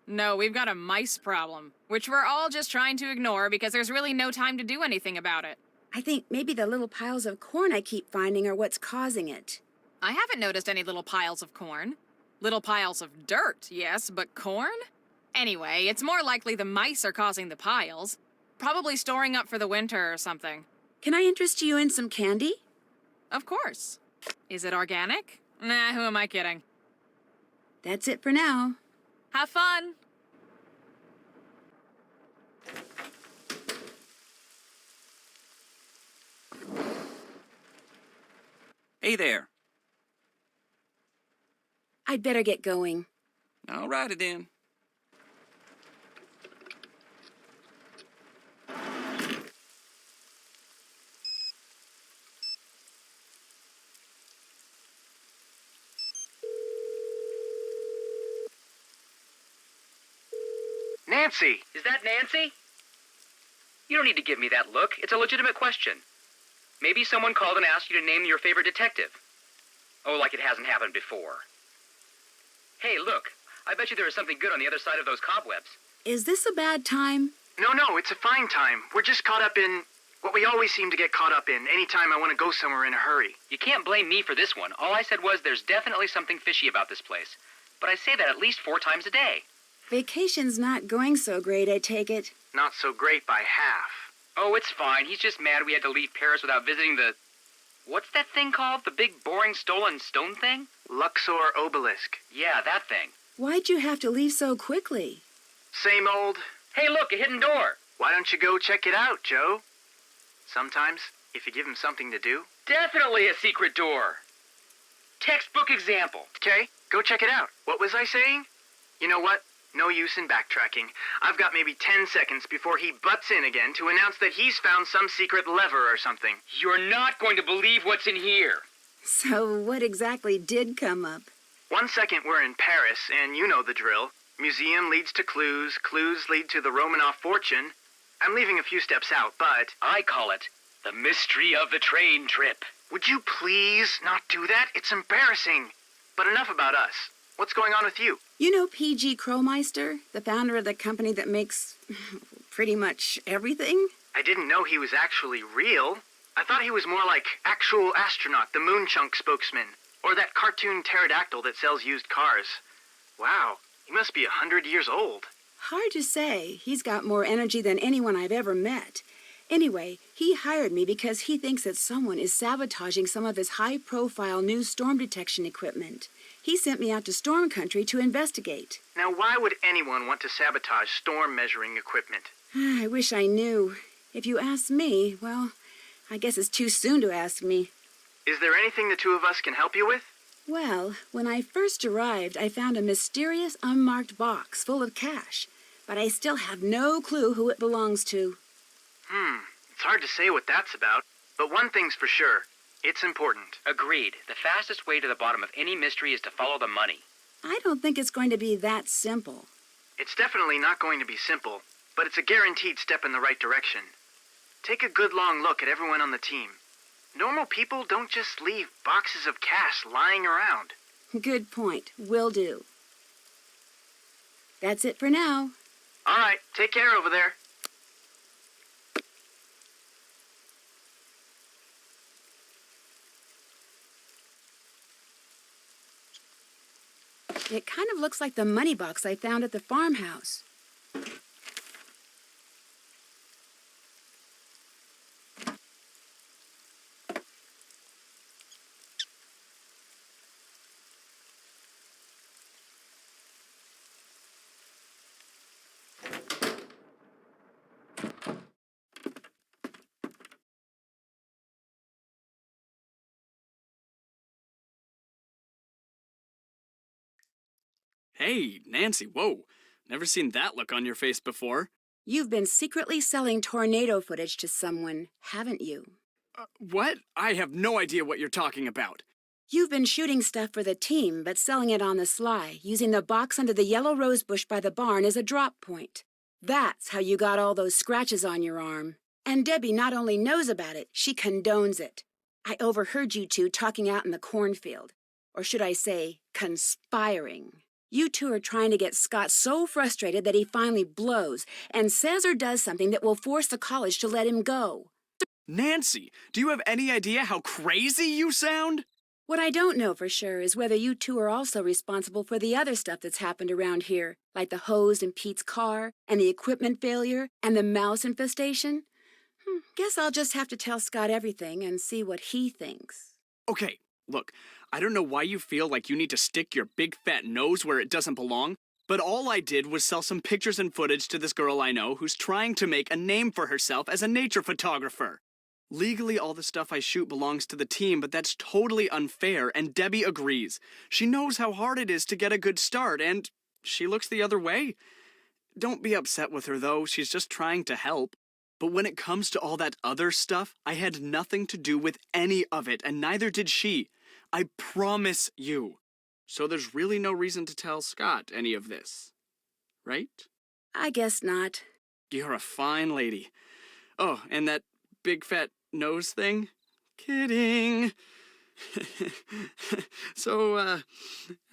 Speaker 2: No, we've got a mice problem, which we're all just trying to ignore because there's really no time to do anything about it.
Speaker 1: I think maybe the little piles of corn I keep finding are what's causing it.
Speaker 2: I haven't noticed any little piles of corn. Little piles of dirt, yes, but corn? Anyway, it's more likely the mice are causing the piles. Probably storing up for the winter or something.
Speaker 1: Can I interest you in some candy?
Speaker 2: Of course. Is it organic? Nah, who am I kidding?
Speaker 1: That's it for now.
Speaker 2: Have fun!
Speaker 5: Hey there.
Speaker 1: I'd better get going.
Speaker 5: All righty then.
Speaker 7: Nancy! Is that Nancy? You don't need to give me that look. It's a legitimate question. Maybe someone called and asked you to name your favorite detective. Oh, like it hasn't happened before. Hey, look. I bet you there is something good on the other side of those cobwebs.
Speaker 1: Is this a bad time?
Speaker 10: No, it's a fine time. We're just caught up in what we always seem to get caught up in anytime I want to go somewhere in a hurry.
Speaker 7: You can't blame me for this one. All I said was there's definitely something fishy about this place. But I say that at least 4 times a day.
Speaker 1: Vacation's not going so great, I take it.
Speaker 10: Not so great by half.
Speaker 7: Oh, it's fine. He's just mad we had to leave Paris without visiting the... What's that thing called? The big, boring, stolen stone thing?
Speaker 10: Luxor Obelisk.
Speaker 7: Yeah, that thing.
Speaker 1: Why'd you have to leave so quickly?
Speaker 10: Same old.
Speaker 7: Hey, look, a hidden door.
Speaker 10: Why don't you go check it out, Joe? Sometimes, if you give him something to do.
Speaker 7: Definitely a secret door. Textbook example.
Speaker 10: Okay, go check it out. What was I saying? You know what? No use in backtracking. I've got maybe 10 seconds before he butts in again to announce that he's found some secret lever or something.
Speaker 7: You're not going to believe what's in here.
Speaker 1: So what exactly did come up?
Speaker 10: 1 second we're in Paris, and you know the drill. Museum leads to clues, clues lead to the Romanov fortune. I'm leaving a few steps out, but...
Speaker 7: I call it the mystery of the train trip.
Speaker 10: Would you please not do that? It's embarrassing. But enough about us. What's going on with you?
Speaker 1: You know P.G. Crowmeister, the founder of the company that makes pretty much everything?
Speaker 10: I didn't know he was actually real. I thought he was more like actual astronaut, the Moonchunk spokesman, or that cartoon pterodactyl that sells used cars. Wow, he must be 100 years old.
Speaker 1: Hard to say. He's got more energy than anyone I've ever met. Anyway, he hired me because he thinks that someone is sabotaging some of his high-profile new storm detection equipment. He sent me out to storm country to investigate.
Speaker 10: Now, why would anyone want to sabotage storm measuring equipment?
Speaker 1: I wish I knew. If you ask me, well, I guess it's too soon to ask me.
Speaker 10: Is there anything the two of us can help you with?
Speaker 1: Well, when I first arrived, I found a mysterious unmarked box full of cash, but I still have no clue who it belongs to.
Speaker 10: It's hard to say what that's about, but one thing's for sure. It's important.
Speaker 11: Agreed. The fastest way to the bottom of any mystery is to follow the money.
Speaker 1: I don't think it's going to be that simple.
Speaker 10: It's definitely not going to be simple, but it's a guaranteed step in the right direction. Take a good long look at everyone on the team. Normal people don't just leave boxes of cash lying around.
Speaker 1: Good point. Will do. That's it for now.
Speaker 10: All right, take care over there.
Speaker 1: It kind of looks like the money box I found at the farmhouse.
Speaker 6: Hey, Nancy, whoa. Never seen that look on your face before.
Speaker 1: You've been secretly selling tornado footage to someone, haven't you?
Speaker 6: What? I have no idea what you're talking about.
Speaker 1: You've been shooting stuff for the team, but selling it on the sly, using the box under the yellow rose bush by the barn as a drop point. That's how you got all those scratches on your arm. And Debbie not only knows about it, she condones it. I overheard you two talking out in the cornfield. Or should I say, conspiring. You two are trying to get Scott so frustrated that he finally blows and says or does something that will force the college to let him go.
Speaker 6: Nancy, do you have any idea how crazy you sound?
Speaker 1: What I don't know for sure is whether you two are also responsible for the other stuff that's happened around here, like the hose in Pete's car, and the equipment failure, and the mouse infestation. Guess I'll just have to tell Scott everything and see what he thinks.
Speaker 6: Okay, look, I don't know why you feel like you need to stick your big fat nose where it doesn't belong, but all I did was sell some pictures and footage to this girl I know who's trying to make a name for herself as a nature photographer. Legally, all the stuff I shoot belongs to the team, but that's totally unfair, and Debbie agrees. She knows how hard it is to get a good start, and she looks the other way. Don't be upset with her, though. She's just trying to help. But when it comes to all that other stuff, I had nothing to do with any of it, and neither did she. I promise you. So there's really no reason to tell Scott any of this, right?
Speaker 1: I guess not.
Speaker 6: You're a fine lady. Oh, and that big fat nose thing? Kidding. So,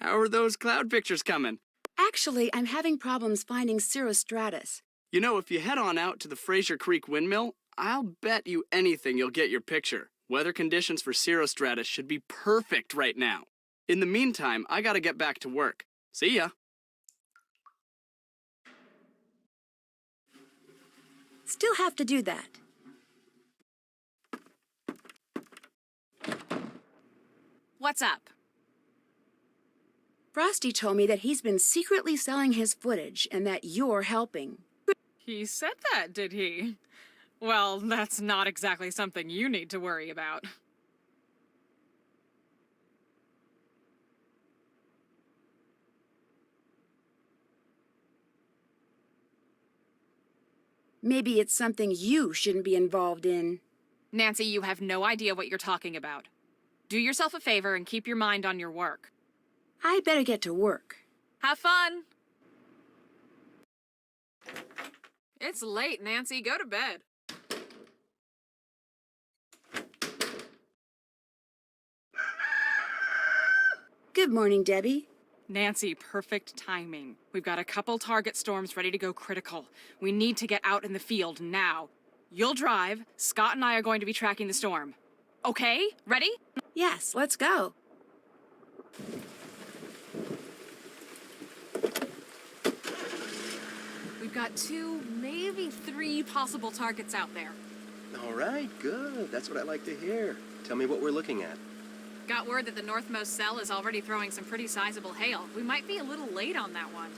Speaker 6: how are those cloud pictures coming?
Speaker 1: Actually, I'm having problems finding cirrostratus.
Speaker 6: You know, if you head on out to the Fraser Creek windmill, I'll bet you anything you'll get your picture. Weather conditions for cirrostratus should be perfect right now. In the meantime, I gotta get back to work. See ya.
Speaker 1: Still have to do that.
Speaker 2: What's up?
Speaker 1: Frosty told me that he's been secretly selling his footage and that you're helping.
Speaker 2: He said that, did he? Well, that's not exactly something you need to worry about.
Speaker 1: Maybe it's something you shouldn't be involved in.
Speaker 2: Nancy, you have no idea what you're talking about. Do yourself a favor and keep your mind on your work.
Speaker 1: I better get to work.
Speaker 2: Have fun! It's late, Nancy. Go to bed.
Speaker 1: Good morning, Debbie.
Speaker 2: Nancy, perfect timing. We've got a couple target storms ready to go critical. We need to get out in the field now. You'll drive. Scott and I are going to be tracking the storm. Okay? Ready?
Speaker 1: Yes, let's go.
Speaker 2: We've got 2, maybe 3 possible targets out there.
Speaker 3: All right, good. That's what I like to hear. Tell me what we're looking at.
Speaker 2: Got word that the northmost cell is already throwing some pretty sizable hail. We might be a little late on that one.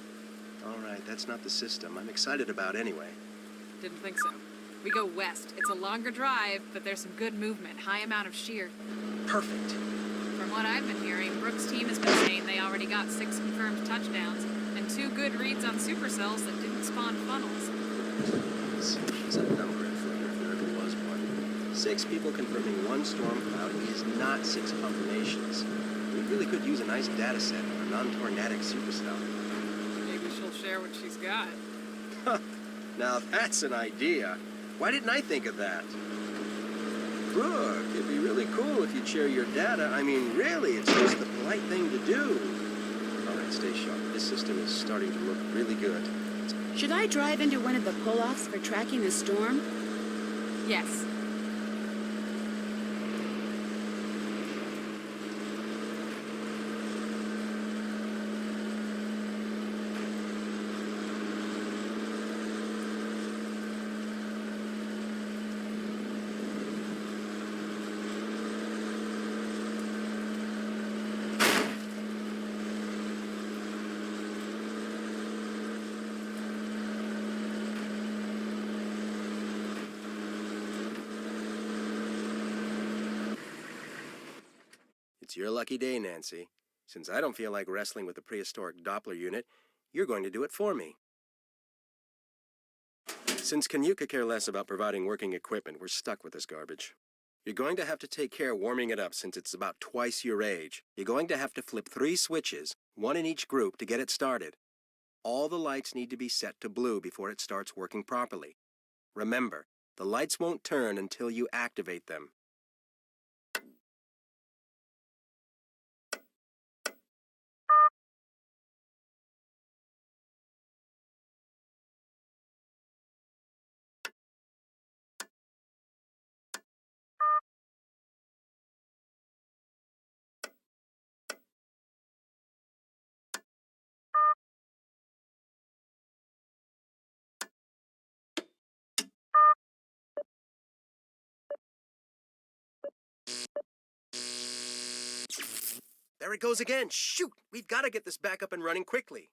Speaker 3: All right, that's not the system I'm excited about anyway.
Speaker 2: Didn't think so. We go west. It's a longer drive, but there's some good movement, high amount of shear.
Speaker 3: Perfect.
Speaker 2: From what I've been hearing, Brooks' team has been saying they already got 6 confirmed touchdowns and 2 good reads on supercells that didn't spawn funnels.
Speaker 3: She's a number inflator if there ever was one. 6 people confirming 1 storm cloud is not 6 confirmations. We really could use a nice data set on a non-tornadic supercell.
Speaker 2: Maybe she'll share what she's got.
Speaker 3: Now that's an idea. Why didn't I think of that? Brooke, it'd be really cool if you'd share your data. I mean, really, it's just the polite thing to do. All right, stay sharp. This system is starting to look really good.
Speaker 1: Should I drive into one of the pull-offs for tracking the storm?
Speaker 2: Yes.
Speaker 3: It's your lucky day, Nancy. Since I don't feel like wrestling with the prehistoric Doppler unit, you're going to do it for me. Since Canu could care less about providing working equipment, we're stuck with this garbage. You're going to have to take care warming it up since it's about twice your age. You're going to have to flip 3 switches, 1 in each group, to get it started. All the lights need to be set to blue before it starts working properly. Remember, the lights won't turn until you activate them. There it goes again. Shoot! We've got to get this back up and running quickly.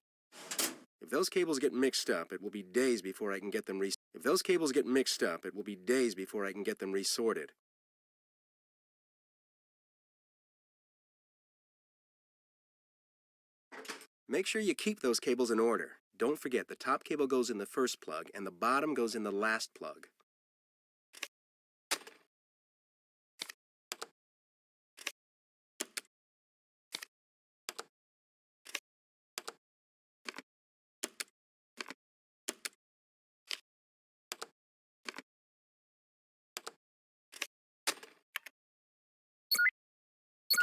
Speaker 3: If those cables get mixed up, it will be days before I can get them resorted. Make sure you keep those cables in order. Don't forget, the top cable goes in the first plug and the bottom goes in the last plug.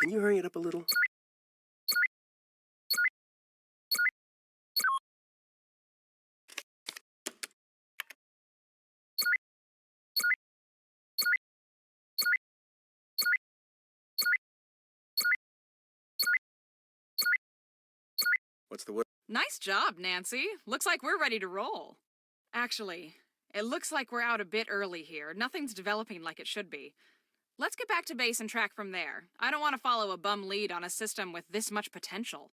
Speaker 3: Can you hurry it up a little? What's the word?
Speaker 2: Nice job, Nancy. Looks like we're ready to roll. Actually, it looks like we're out a bit early here. Nothing's developing like it should be. Let's get back to base and track from there. I don't want to follow a bum lead on a system with this much potential.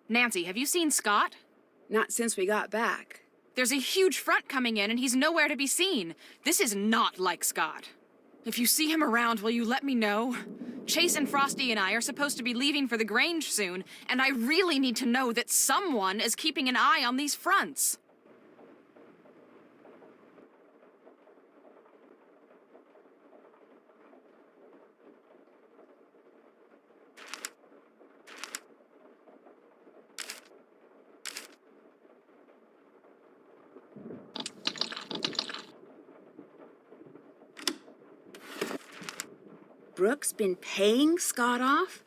Speaker 2: Nancy, have you seen Scott?
Speaker 1: Not since we got back.
Speaker 2: There's a huge front coming in and he's nowhere to be seen. This is not like Scott. If you see him around, will you let me know? Chase and Frosty and I are supposed to be leaving for the Grange soon, and I really need to know that someone is keeping an eye on these fronts.
Speaker 1: Brooks been paying Scott off?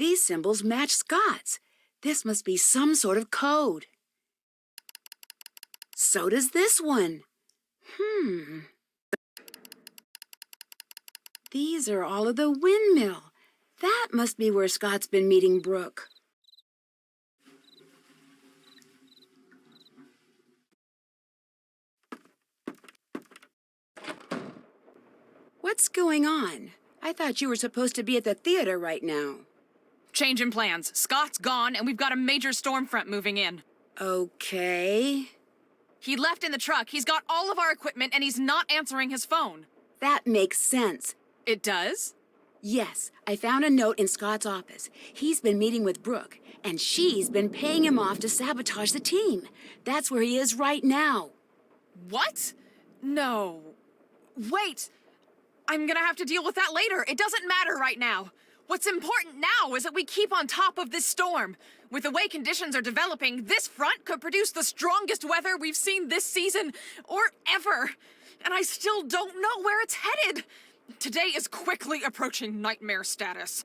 Speaker 1: These symbols match Scott's. This must be some sort of code. So does this one. These are all of the windmill. That must be where Scott's been meeting Brooke. What's going on? I thought you were supposed to be at the theater right now.
Speaker 2: Changing plans. Scott's gone, and we've got a major storm front moving in.
Speaker 1: Okay.
Speaker 2: He left in the truck. He's got all of our equipment, and he's not answering his phone.
Speaker 1: That makes sense.
Speaker 2: It does?
Speaker 1: Yes, I found a note in Scott's office. He's been meeting with Brooke, and she's been paying him off to sabotage the team. That's where he is right now.
Speaker 2: What? No. Wait! I'm gonna have to deal with that later. It doesn't matter right now. What's important now is that we keep on top of this storm. With the way conditions are developing, this front could produce the strongest weather we've seen this season, or ever. And I still don't know where it's headed. Today is quickly approaching nightmare status.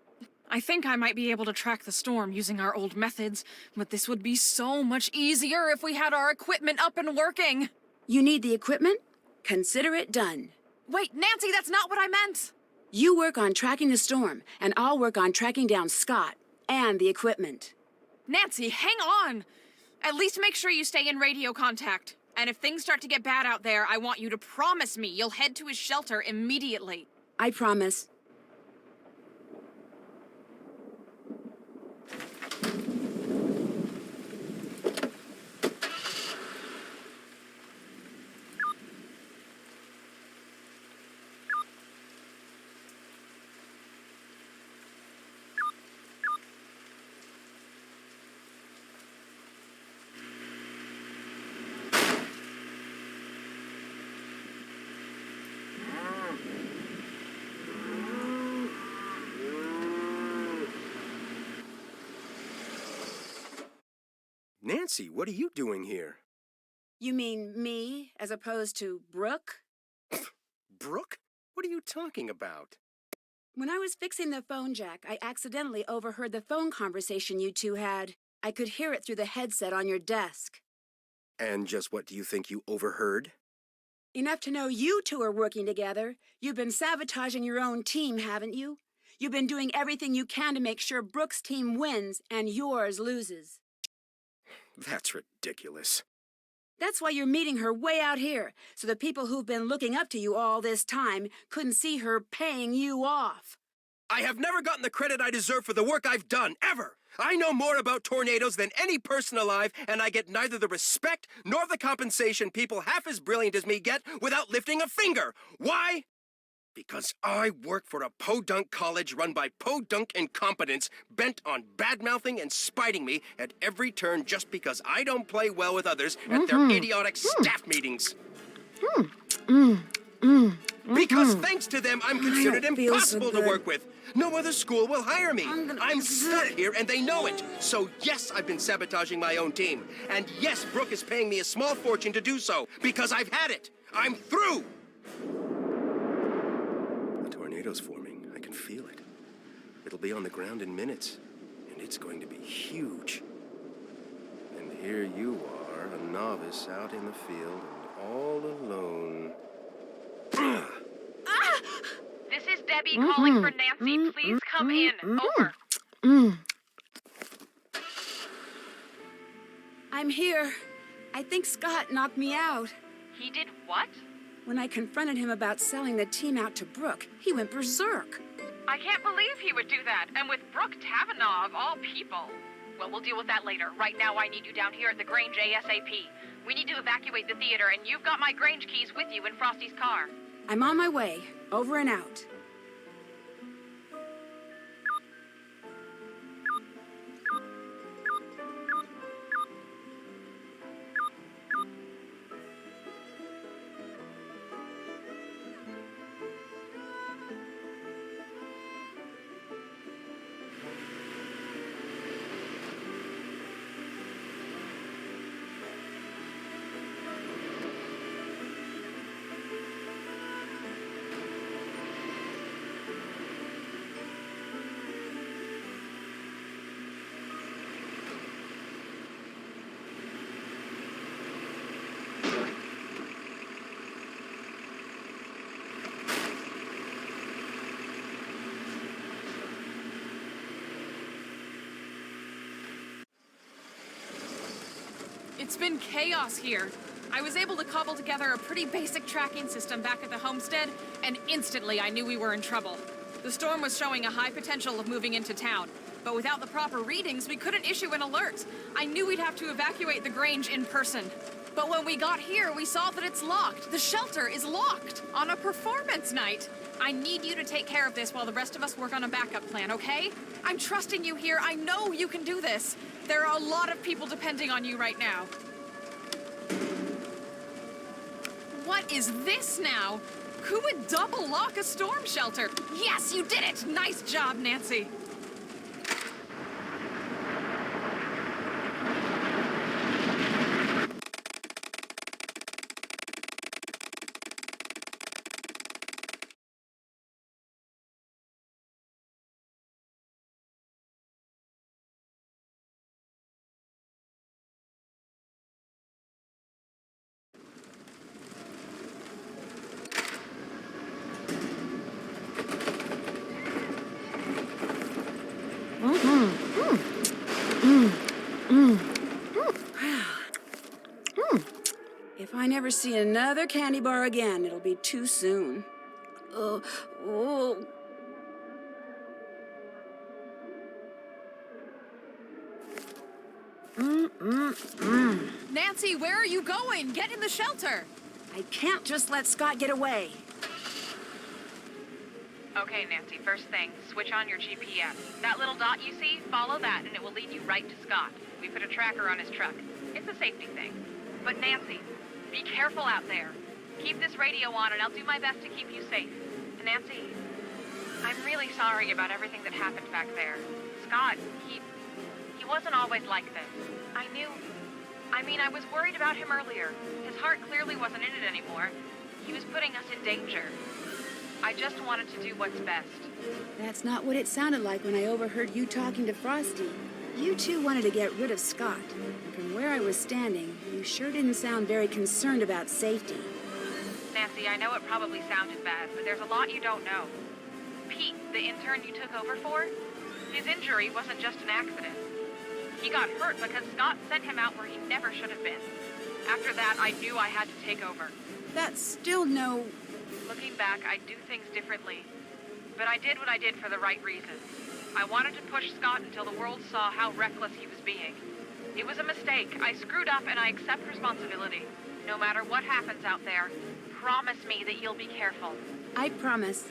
Speaker 2: I think I might be able to track the storm using our old methods, but this would be so much easier if we had our equipment up and working.
Speaker 1: You need the equipment? Consider it done.
Speaker 2: Wait, Nancy, that's not what I meant.
Speaker 1: You work on tracking the storm, and I'll work on tracking down Scott and the equipment.
Speaker 2: Nancy, hang on. At least make sure you stay in radio contact. And if things start to get bad out there, I want you to promise me you'll head to his shelter immediately.
Speaker 1: I promise.
Speaker 3: Nancy, what are you doing here?
Speaker 1: You mean me, as opposed to Brooke?
Speaker 3: Brooke? What are you talking about?
Speaker 1: When I was fixing the phone jack, I accidentally overheard the phone conversation you two had. I could hear it through the headset on your desk.
Speaker 3: And just what do you think you overheard?
Speaker 1: Enough to know you two are working together. You've been sabotaging your own team, haven't you? You've been doing everything you can to make sure Brooke's team wins and yours loses.
Speaker 3: That's ridiculous.
Speaker 1: That's why you're meeting her way out here, so the people who've been looking up to you all this time couldn't see her paying you off.
Speaker 3: I have never gotten the credit I deserve for the work I've done, ever! I know more about tornadoes than any person alive, and I get neither the respect nor the compensation people half as brilliant as me get without lifting a finger. Why? Because I work for a podunk college run by podunk incompetents bent on bad-mouthing and spiting me at every turn just because I don't play well with others at their idiotic staff meetings. Because thanks to them, I'm considered impossible to work with. No other school will hire me. I'm stuck here, and they know it. So yes, I've been sabotaging my own team. And yes, Brooke is paying me a small fortune to do so, because I've had it. I'm through! The tornado's forming. I can feel it. It'll be on the ground in minutes, and it's going to be huge. And here you are, a novice out in the field, and all alone.
Speaker 2: This is Debbie calling for Nancy. Please come in. Over.
Speaker 1: I'm here. I think Scott knocked me out.
Speaker 2: He did what?
Speaker 1: When I confronted him about selling the team out to Brooke, he went berserk.
Speaker 2: I can't believe he would do that. And with Brooke Tavanagh, of all people. Well, we'll deal with that later. Right now, I need you down here at the Grange ASAP. We need to evacuate the theater, and you've got my Grange keys with you in Frosty's car.
Speaker 1: I'm on my way. Over and out.
Speaker 2: It's been chaos here. I was able to cobble together a pretty basic tracking system back at the homestead, and instantly I knew we were in trouble. The storm was showing a high potential of moving into town, but without the proper readings, we couldn't issue an alert. I knew we'd have to evacuate the Grange in person. But when we got here, we saw that it's locked. The shelter is locked on a performance night. I need you to take care of this while the rest of us work on a backup plan, okay? I'm trusting you here. I know you can do this. There are a lot of people depending on you right now. What is this now? Who would double lock a storm shelter? Yes, you did it! Nice job, Nancy.
Speaker 1: If I never see another candy bar again, it'll be too soon. Oh.
Speaker 2: Nancy, where are you going? Get in the shelter.
Speaker 1: I can't just let Scott get away.
Speaker 11: Okay, Nancy, first thing, switch on your GPS. That little dot you see, follow that and it will lead you right to Scott. We put a tracker on his truck. It's a safety thing. But Nancy, be careful out there. Keep this radio on and I'll do my best to keep you safe. And Nancy, I'm really sorry about everything that happened back there. Scott, he wasn't always like this. I was worried about him earlier. His heart clearly wasn't in it anymore. He was putting us in danger. I just wanted to do what's best.
Speaker 1: That's not what it sounded like when I overheard you talking to Frosty. You two wanted to get rid of Scott. And from where I was standing, you sure didn't sound very concerned about safety.
Speaker 11: Nancy, I know it probably sounded bad, but there's a lot you don't know. Pete, the intern you took over for, his injury wasn't just an accident. He got hurt because Scott sent him out where he never should have been. After that, I knew I had to take over.
Speaker 1: That's still no...
Speaker 11: Looking back, I do things differently. But I did what I did for the right reasons. I wanted to push Scott until the world saw how reckless he was being. It was a mistake. I screwed up and I accept responsibility. No matter what happens out there, promise me that you'll be careful.
Speaker 1: I promise.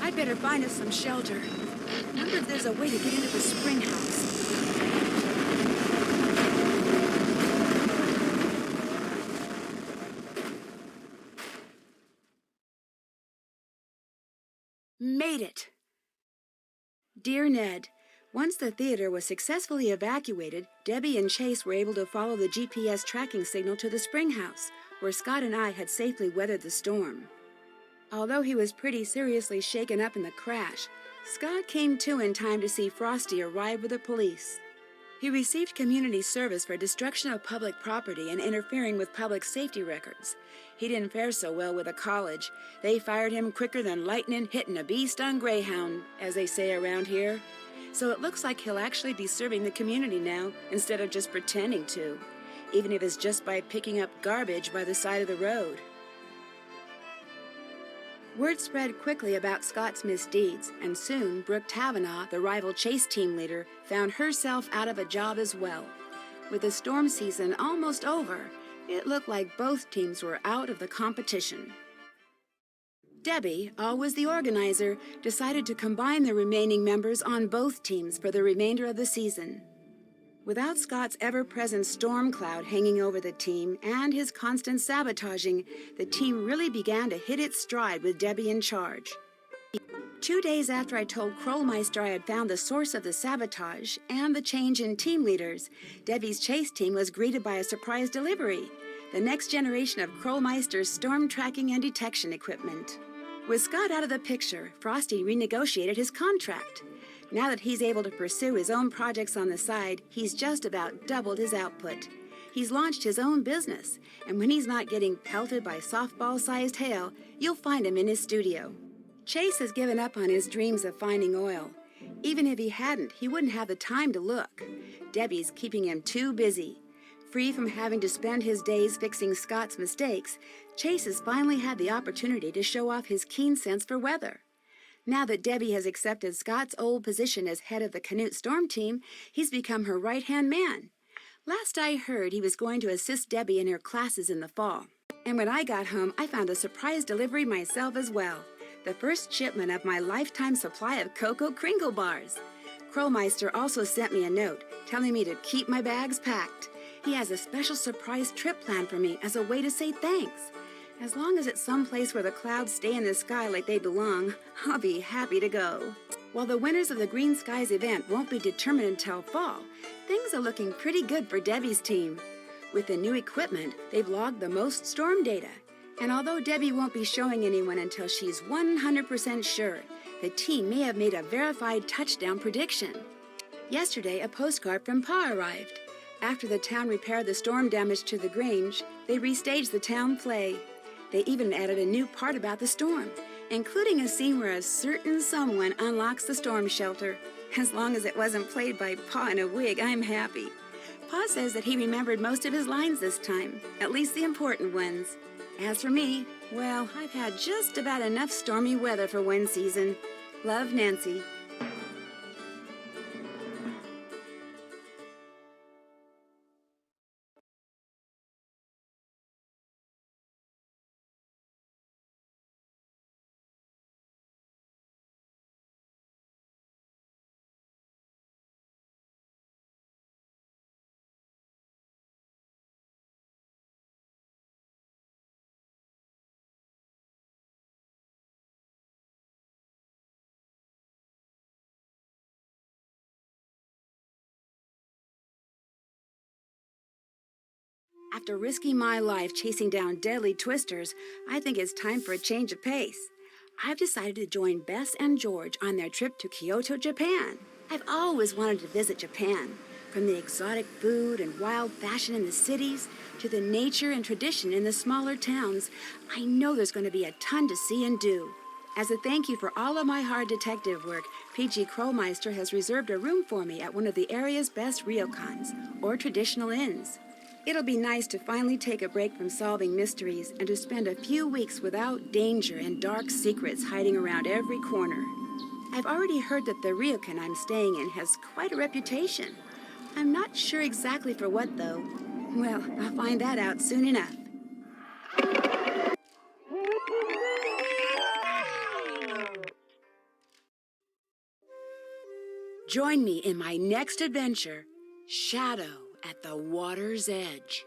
Speaker 1: I'd better find us some shelter. Wonder if there's a way to get into the spring house. Made it. Dear Ned, Once the theater was successfully evacuated, Debbie and Chase were able to follow the GPS tracking signal to the spring house, where Scott and I had safely weathered the storm. Although he was pretty seriously shaken up in the crash, Scott came to in time to see Frosty arrive with the police. He received community service for destruction of public property and interfering with public safety records. He didn't fare so well with the college. They fired him quicker than lightning hitting a bee-stung greyhound, as they say around here. So it looks like he'll actually be serving the community now, instead of just pretending to, even if it's just by picking up garbage by the side of the road. Word spread quickly about Scott's misdeeds, and soon Brooke Tavenaugh, the rival Chase team leader, found herself out of a job as well. With the storm season almost over, it looked like both teams were out of the competition. Debbie, always the organizer, decided to combine the remaining members on both teams for the remainder of the season. Without Scott's ever-present storm cloud hanging over the team and his constant sabotaging, the team really began to hit its stride with Debbie in charge. 2 days after I told Krollmeister I had found the source of the sabotage and the change in team leaders, Debbie's Chase team was greeted by a surprise delivery, the next generation of Krollmeister's storm tracking and detection equipment. With Scott out of the picture, Frosty renegotiated his contract. Now that he's able to pursue his own projects on the side, he's just about doubled his output. He's launched his own business, and when he's not getting pelted by softball-sized hail, you'll find him in his studio. Chase has given up on his dreams of finding oil. Even if he hadn't, he wouldn't have the time to look. Debbie's keeping him too busy. Free from having to spend his days fixing Scott's mistakes, Chase has finally had the opportunity to show off his keen sense for weather. Now that Debbie has accepted Scott's old position as head of the Canute Storm team, he's become her right-hand man. Last I heard, he was going to assist Debbie in her classes in the fall. And when I got home, I found a surprise delivery myself as well. The first shipment of my lifetime supply of Cocoa Kringle bars. Krollmeister also sent me a note telling me to keep my bags packed. He has a special surprise trip planned for me as a way to say thanks. As long as it's someplace where the clouds stay in the sky like they belong, I'll be happy to go. While the winners of the Green Skies event won't be determined until fall, things are looking pretty good for Debbie's team. With the new equipment, they've logged the most storm data. And although Debbie won't be showing anyone until she's 100% sure, the team may have made a verified touchdown prediction. Yesterday, a postcard from Pa arrived. After the town repaired the storm damage to the Grange, they restaged the town play. They even added a new part about the storm, including a scene where a certain someone unlocks the storm shelter. As long as it wasn't played by Pa in a wig, I'm happy. Pa says that he remembered most of his lines this time, at least the important ones. As for me, well, I've had just about enough stormy weather for one season. Love, Nancy. After risking my life chasing down deadly twisters, I think it's time for a change of pace. I've decided to join Bess and George on their trip to Kyoto, Japan. I've always wanted to visit Japan, from the exotic food and wild fashion in the cities to the nature and tradition in the smaller towns. I know there's going to be a ton to see and do. As a thank you for all of my hard detective work, P.G. Krollmeister has reserved a room for me at one of the area's best ryokans, or traditional inns. It'll be nice to finally take a break from solving mysteries and to spend a few weeks without danger and dark secrets hiding around every corner. I've already heard that the ryokan I'm staying in has quite a reputation. I'm not sure exactly for what, though. Well, I'll find that out soon enough. Join me in my next adventure, Shadow at the Water's Edge.